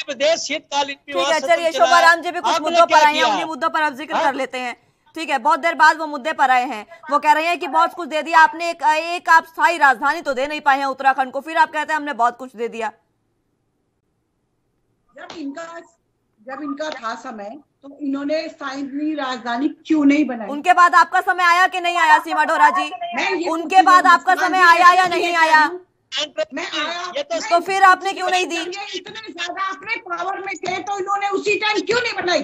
विदेश शीतकालीन, ठीक है, चलिए शोभाराम जी भी कुछ मुद्दों पर आए हैं, उन्हीं मुद्दों पर अब जिक्र कर लेते हैं। ठीक है, बहुत देर बाद वो मुद्दे पर आए हैं। वो कह रहे हैं कि बहुत कुछ दे दिया आपने, एक आप स्थायी राजधानी तो दे नहीं पाए हैं उत्तराखंड को, फिर आप कहते हैं हमने बहुत कुछ दे दिया। जब इनका था समय तो इन्होंने स्थायी राजधानी क्यों नहीं बनाई? उनके बाद आपका समय आया कि नहीं आया सीमा डोरा जी? उनके बाद आपका समय आया या नहीं आया? मैं आया तो फिर आपने क्यों नहीं दी? इतने ज्यादा अपने पावर में थे तो इन्होंने उसी टाइम क्यों नहीं बनाई?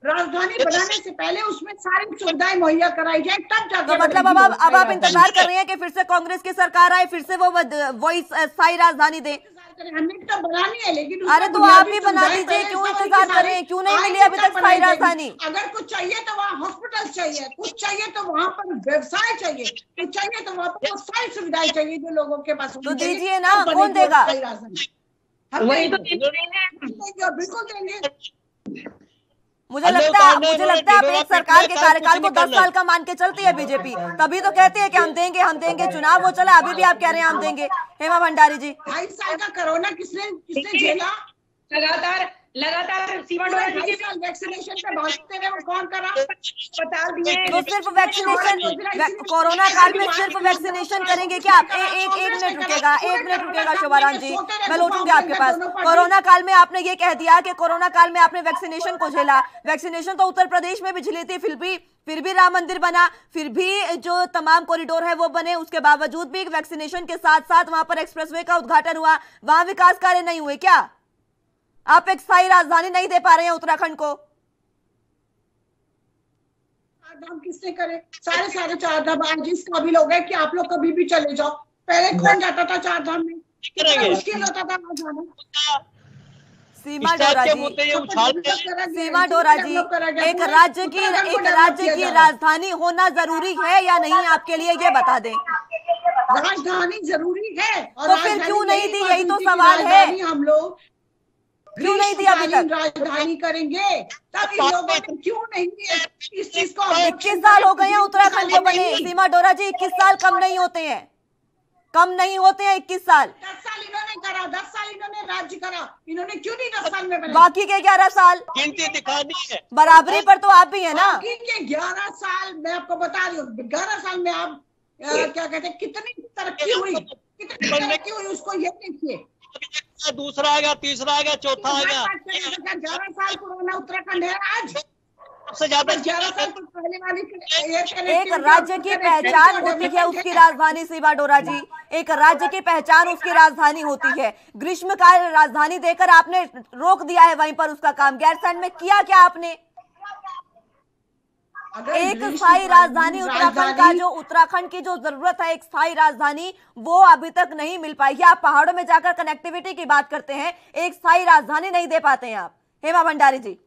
राजधानी बनाने से पहले उसमें सारी सुविधाएं मुहैया कराई जाए, तब जाकर। तो मतलब अब आप इंतजार कर रहे हैं कि फिर से कांग्रेस की सरकार आए, फिर से वो वही स्थायी राजधानी दे? हमें तो बनानी है, लेकिन अरे तो आप ही बना दीजिए, क्यों इंतजार कर रहे हैं? क्यों नहीं मिली अभी तक स्थायी राजधानी? अगर कुछ चाहिए तो वहाँ हॉस्पिटल चाहिए, कुछ चाहिए तो वहाँ पर व्यवसाय चाहिए, कुछ चाहिए तो वहाँ पर सारी सुविधाएं चाहिए जो लोगों के पास। तो दीजिए ना, कौन देगा? वही तो बिल्कुल देंगे। मुझे लगता है आप एक सरकार के कार्यकाल को 10 साल का मान के चलती है बीजेपी, तभी तो कहती है कि हम देंगे। चुनाव हो चला, अभी भी आप कह रहे हैं हम देंगे। हेमा भंडारी जी, 2.5 साल का कोरोना किसने झेला? लगातार सीमा डोरा वैक्सीनेशन पे भागते रहे, वो कौन करा? अस्पताल दिए तो सिर्फ वैक्सीनेशन, कोरोना काल में सिर्फ वैक्सीनेशन करेंगे क्या आप? एक मिनट रुकेगा शोभाराम जी, मैं लौटूंगी आपके पास। कोरोना काल में आपने ये कह दिया कि कोरोना काल में आपने वैक्सीनेशन को झेला। वैक्सीनेशन तो उत्तर प्रदेश में भी झेली थी, फिर भी राम मंदिर बना, फिर भी जो तमाम कॉरिडोर है वो बने, उसके बावजूद भी वैक्सीनेशन के साथ साथ वहां पर एक्सप्रेसवे का उद्घाटन हुआ, वहां विकास कार्य नहीं हुए क्या? आप एक स्थायी राजधानी नहीं दे पा रहे हैं उत्तराखंड को? चारधाम किसने करे? सारे 4.5 आज इस काबिल हो गए कि आप लोग कभी भी चले जाओ। पहले कौन जाता था चारधाम में? कितना मुश्किल होता था वहां जाना। सीमा डोरा जी, एक राज्य की राजधानी होना जरूरी है या नहीं आपके लिए, ये बता दें। राजधानी जरूरी है, और तो फिर क्यों नहीं दी? यही तो सवाल है, हम लोग क्यों नहीं दिया अभी तक? राजधानी करेंगे तब इन लोगों को क्यों नहीं इस चीज को? 21 साल हो गए हैं उत्तराखंड को बने। सीमा डोरा जी, 21 साल कम नहीं होते हैं, 21 साल। 10 साल इन्होंने करा, 10 साल इन्होंने राज्य करा, इन्होंने क्यों नहीं 10 साल में बना? बाकी के 11 साल गिनती दिखानी है, बराबरी पर तो आप भी है ना। बाकी के 11 साल मैं आपको बता रही हूँ, 11 साल में आप क्या कहते हैं कितनी तरक्की हुई उसको ये देखिए। दूसरा आ गया, तीसरा आ गया, चौथा आ गया। 11 साल पुराना उत्तराखंड है आज, सबसे ज्यादा 11 साल पहले वाली। एक राज्य की पहचान होती है उसकी राजधानी। सीमा डोरा जी, एक राज्य की पहचान उसकी राजधानी होती है। ग्रीष्मकाल राजधानी देकर आपने रोक दिया है वहीं पर उसका काम। गैरसैंण में किया क्या आपने? एक स्थायी राजधानी उत्तराखंड का, जो उत्तराखंड की जो जरूरत है एक स्थायी राजधानी, वो अभी तक नहीं मिल पाई है। आप पहाड़ों में जाकर कनेक्टिविटी की बात करते हैं, एक स्थायी राजधानी नहीं दे पाते हैं आप। हेमा भंडारी जी,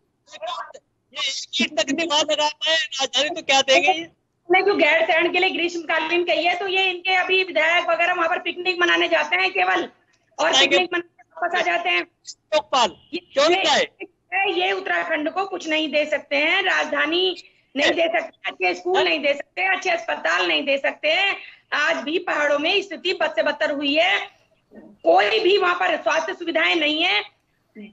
राजधानी तो क्या देंगे? नहीं, जो गैरसैंण के लिए ग्रीष्मकालीन कही है, तो ये इनके अभी विधायक वगैरह वहां पर पिकनिक मनाने जाते हैं केवल, और पिकनिक मनाने वापस आ जाते हैं। ये उत्तराखंड को कुछ नहीं दे सकते हैं, राजधानी नहीं दे सकते, अच्छे स्कूल नहीं दे सकते, अच्छे अस्पताल नहीं दे सकते। आज भी पहाड़ों में स्थिति बद से बदतर हुई है, कोई भी वहां पर स्वास्थ्य सुविधाएं नहीं है।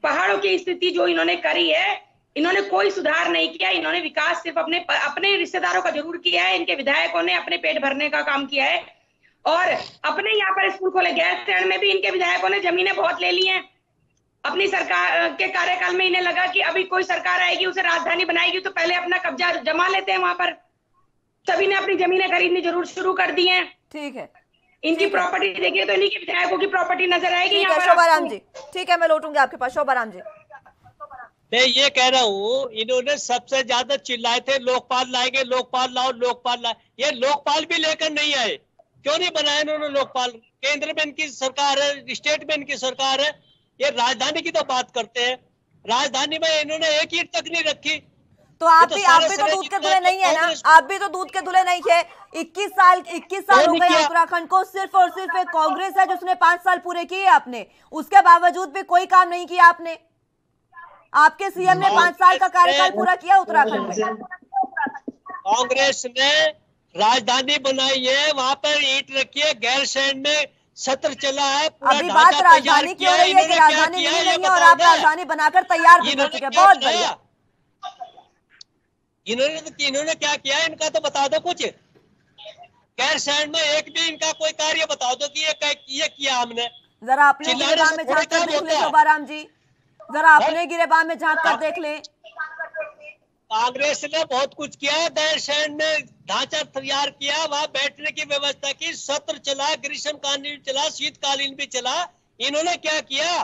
पहाड़ों की स्थिति जो इन्होंने करी है, इन्होंने कोई सुधार नहीं किया। इन्होंने विकास सिर्फ अपने रिश्तेदारों का जरूर किया है, इनके विधायकों ने अपने पेट भरने का काम किया है, और अपने यहाँ पर स्कूल खोले। गैरसैंण में भी इनके विधायकों ने जमीनें बहुत ले ली हैं। अपनी सरकार के कार्यकाल में इन्हें लगा कि अभी कोई सरकार आएगी उसे राजधानी बनाएगी तो पहले अपना कब्जा जमा लेते हैं वहां पर, सभी ने अपनी जमीनें खरीदनी जरूर शुरू कर दी हैं। ठीक है, इनकी प्रॉपर्टी देखिए तो इन्हीं के विधायकों की प्रॉपर्टी नजर आएगी। शोभाराम जी, ठीक है, मैं लौटूंगी आपके पास। शोभाराम जी, मैं ये कह रहा हूँ, इन्होंने सबसे ज्यादा चिल्लाए थे लोकपाल लाएंगे, लोकपाल लाओ, लोकपाल लाए। ये लोकपाल भी लेकर नहीं आए। क्यों नहीं बनाया इन्होंने लोकपाल? केंद्र में इनकी सरकार है, स्टेट में इनकी सरकार है। ये राजधानी की तो बात करते हैं, राजधानी में इन्होंने एक ईंट तक नहीं रखी। तो आप भी तो दूध के धुले नहीं है ना, आप भी तो दूध के धुले नहीं है। 21 साल हो गए उत्तराखंड को, सिर्फ और सिर्फ एक कांग्रेस है जिसने 5 साल पूरे किए आपने, उसके बावजूद भी कोई काम नहीं किया आपने। आपके सीएम ने 5 साल का कार्यकाल पूरा किया उत्तराखंड में। कांग्रेस ने राजधानी बनाई है, वहां पर ईंट रखी है। गैरसैंण में सत्र चला है, अभी बात राजधानी की हो रही है कि राजधानी नहीं है और आप राजधानी बनाकर तैयार भी कर चुके हैं। बहुत बढ़िया। इन्होंने क्या किया, इनका तो बता दो कुछ। गैरसैंण में एक भी इनका कोई कार्य बता दो कि ये किया हमने। जरा अपने गिरेबान में झांक कर देख ले शोभाराम जी, जरा अपने गिरेबान में झांक कर देख ले। कांग्रेस ने बहुत कुछ किया, गैरसैंण में ढांचा तैयार किया, वहां बैठने की व्यवस्था की, सत्र चला, ग्रीष्मकालीन चला, शीतकालीन भी चला। इन्होंने क्या किया?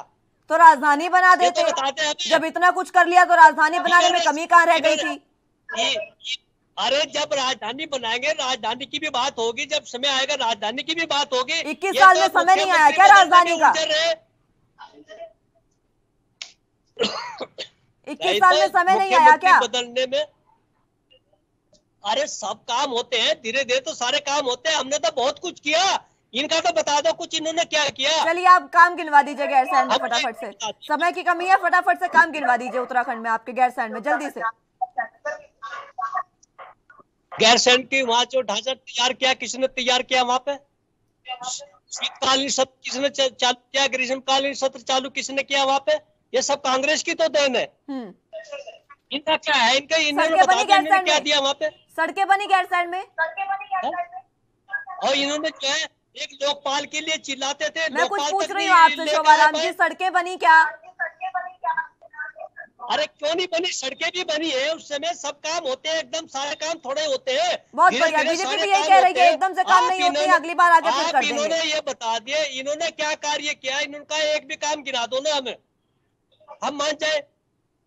तो राजधानी बना देते। जब इतना कुछ कर लिया तो राजधानी बनाने में कमी कहाँ रह गई थी? अरे जब राजधानी बनाएंगे, राजधानी की भी बात होगी, जब समय आएगा राजधानी की भी बात होगी। 21 साल में समय नहीं आया क्या राजधानी का? 21 साल में समय नहीं आया क्या बदलने में? अरे सब काम होते हैं, धीरे धीरे तो सारे काम होते हैं। हमने तो बहुत कुछ किया, इनका तो बता दो कुछ इन्होंने क्या किया। चलिए आप काम गिनवा दीजिए गैरसैंण में फटाफट से, समय की कमी है, फटाफट से काम गिनवा दीजिए उत्तराखंड में आपके गैरसैंण में, जल्दी से। गैरसैंण की वहाँ जो ढांचा तैयार किया, किसने तैयार किया वहां पे? शीतकालीन सत्र किसने चालू किया? ग्रीष्मकालीन सत्र चालू किसने किया वहां पे? ये सब कांग्रेस की तो देन है। इनका क्या है? इन्होंने क्या दिया वहाँ पे? सड़कें बनी गैरसैंण में, और इन्होंने जो है एक लोकपाल के लिए चिल्लाते थे। मैं कुछ पूछ रही हूँ आपसे शोभाराम जी, सड़कें बनी क्या? अरे क्यों नहीं बनी? सड़कें भी बनी है, उस समय सब काम होते हैं, एकदम सारे काम थोड़े होते हैं। बहुत बढ़िया, बीजेपी भी यही कह रही है एकदम से काम नहीं होते, अगली बार आगे फिर कर देंगे। इन्होंने ये बता दिए इन्होंने क्या कार्य किया, इनका एक भी काम गिरा दो ना, हमें हम मान जाए।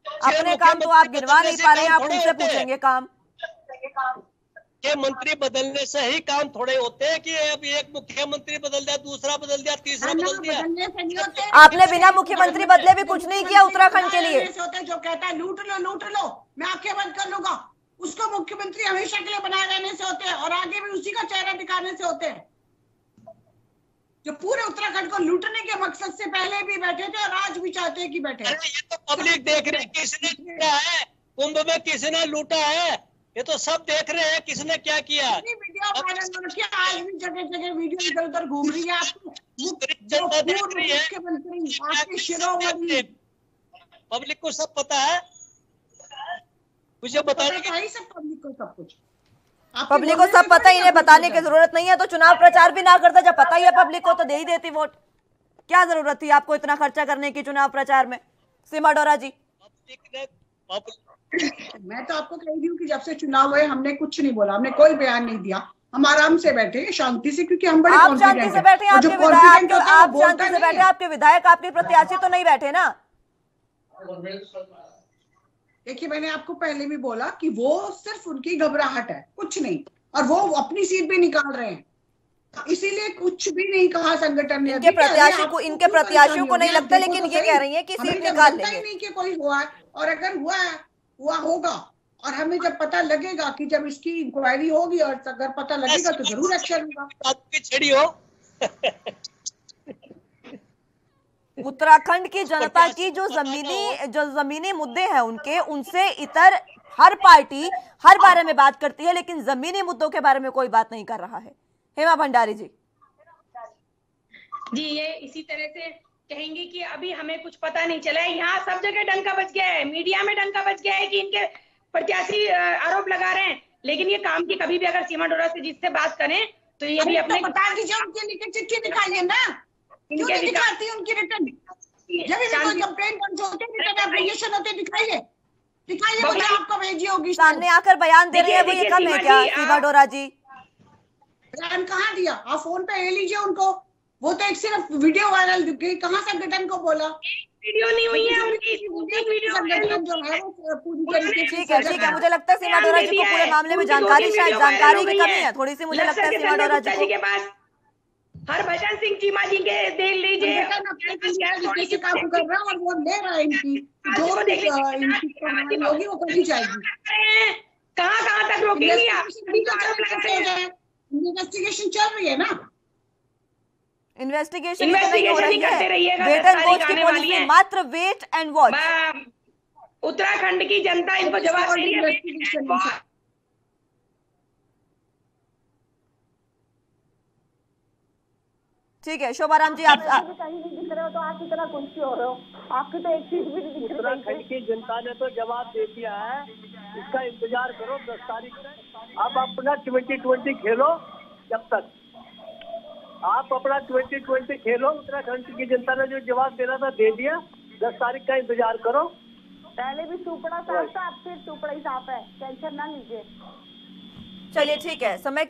अपने काम तो आप गिनवा नहीं पा रहे हैं, आप उनसे पूछेंगे काम के मंत्री बदलने से ही काम थोड़े होते हैं कि अब एक मुख्यमंत्री बदल दिया, दूसरा बदल दिया, तीसरा बदल दिया। आपने बिना मुख्यमंत्री बदले भी कुछ नहीं किया उत्तराखंड के लिए। जो कहता है लूट लो मैं आंखें बंद कर लूंगा, उसको मुख्यमंत्री हमेशा के लिए बनाए रहने से होते हैं और आगे भी उसी का चेहरा दिखाने से होते हैं। जो पूरे उत्तराखंड को लूटने के मकसद से पहले भी बैठे थे और आज भी चाहते हैं कि बैठे। ये तो पब्लिक देख रही है किसने लूटा है, कुंभ में किसने लूटा है, ये तो सब देख रहे हैं किसने क्या किया। वीडियो वायरल किया, आज भी जगह जगह वीडियो इधर उधर घूम रही है। पब्लिक को सब पता है, मुझे बताने पब्लिक को सब कुछ, पब्लिक को सब पता ही, इन्हें बताने की जरूरत नहीं है। तो चुनाव प्रचार भी ना करता, जब पता ही है पब्लिक को तो दे ही देती वोट। क्या जरूरत थी आपको इतना खर्चा करने की चुनाव प्रचार में, सीमा डोरा जी? मैं तो आपको कह रही हूँ कि जब से चुनाव हुए हमने कुछ नहीं बोला, हमने कोई बयान नहीं दिया, हम आराम से बैठे शांति से, क्योंकि हम बड़े आप शांति से बैठे, आप शांति से बैठे, आपके विधायक आपके प्रत्याशी तो नहीं बैठे ना। देखिए मैंने आपको पहले भी बोला कि वो सिर्फ उनकी घबराहट है, कुछ नहीं, और वो अपनी सीट भी निकाल रहे हैं, इसीलिए कुछ भी नहीं कहा संगठन ने। इनके प्रत्याशियों को नहीं लगता, लेकिन ये कह रही है कि सीट निकाल लेंगे। नहीं कि कोई हुआ है, और अगर हुआ होगा, और हमें जब पता लगेगा कि जब इसकी इंक्वायरी होगी और अगर पता लगेगा तो जरूर एक्शन होगा। उत्तराखंड की जनता की जो जमीनी मुद्दे हैं उनके, उनसे इतर हर पार्टी हर बारे में बात करती है, लेकिन जमीनी मुद्दों के बारे में कोई बात नहीं कर रहा है। हेमा भंडारी जी ये इसी तरह से कहेंगे कि अभी हमें कुछ पता नहीं चला है। यहाँ सब जगह डंका बज गया है, मीडिया में डंका बज गया है कि इनके प्रत्याशी आरोप लगा रहे हैं, लेकिन ये काम की कभी भी अगर सीमा डोरा से जिससे बात करें तो ये भी अपने बता दीजिए, उनके लिखे चिट्ठी दिखाइए ना, क्यों नहीं दिखाती उनकी रिटर्न? जब भी कोई कंप्लेंट होते रिटर्न एप्लीकेशन होते दिखाइए मुझे, आपको भेजी होगी। सामने आकर बयान दे रही है, वो ये कम है क्या सीमा डोरा जी? बयान कहाँ दिया? आप फोन पे ले लीजिए उनको, वो तो एक सिर्फ वीडियो वायरल गई, कहाँ संगठन को बोला? वीडियो नहीं हुई है उनकी, संगठन जो है वो पूरी तरीके से। ठीक है, मुझे लगता है सीमा डोरा जी को पूरे मामले में जानकारी की कमी है थोड़ी सी, मुझे लगता है सीमा डोरा जी के पास। हरभजन सिंह चीमा जी के देख लीजिए, किसी काम कर रहा है और वो ले रहा है, इनकी जो होगी वो करी जाएगी। कहाँ तक रोकेंगे आप? इन्वेस्टिगेशन चल रही है ना, इन्वेस्टिगेशन नहीं हो रही है, वेट एंड वॉच की पॉलिसी है, मात्र वेट एंड वॉच। उत्तराखंड की जनता इनको जवाब दे रही है। ठीक है शोभाराम जी, आप कहीं नहीं दिख रहे हो तो आप कितना कुंची हो रहे हो, आपकी तो एक सीट भी नहीं दिख रही। उत्तराखंड की जनता ने तो जवाब दे दिया है, इसका इंतजार करो 10 तारीख से। अब अपना 2020 खेलो, जब तक आप अपना 2020 खेलो। उत्तराखंड की जनता ने जो जवाब देना था दे दिया, 10 तारीख का इंतजार करो। पहले भी सुपड़ा साफ था, अब फिर सुपड़ा ही साफ है, टेंशन ना लीजिए। चलिए ठीक है, समय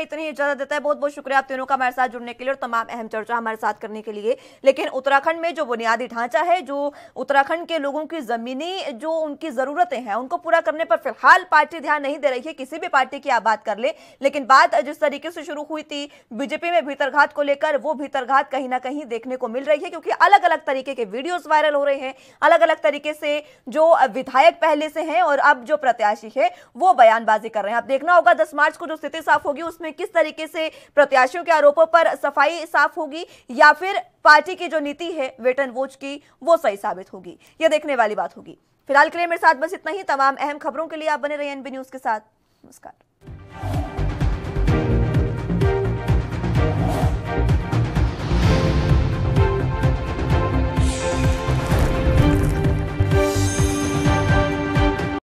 इतनी इजाजत देता है। बहुत बहुत शुक्रिया आप तीनों का हमारे साथ जुड़ने के लिए और तमाम अहम चर्चा हमारे साथ करने के लिए। लेकिन उत्तराखंड में जो बुनियादी ढांचा है, जो उत्तराखंड के लोगों की जमीनी जो उनकी जरूरतें हैं उनको पूरा करने पर फिलहाल पार्टी ध्यान नहीं दे रही है। किसी भी पार्टी की आप बात कर ले, लेकिन बात जिस तरीके से शुरू हुई थी बीजेपी में भीतरघात को लेकर, वो भीतरघात कहीं ना कहीं देखने को मिल रही है, क्योंकि अलग अलग तरीके के वीडियोज वायरल हो रहे हैं, अलग अलग तरीके से जो विधायक पहले से हैं और अब जो प्रत्याशी है वो बयानबाजी कर रहे हैं। आप देखना होगा 10 मार्च को जो स्थिति साफ होगी उसमें किस तरीके से प्रत्याशियों के आरोपों पर सफाई साफ होगी या फिर पार्टी की जो नीति है वेट एंड वॉच की वो सही साबित होगी, यह देखने वाली बात होगी। फिलहाल के लिए मेरे साथ बस इतना ही। तमाम अहम खबरों के लिए आप बने रहिए एनबी न्यूज के साथ। नमस्कार।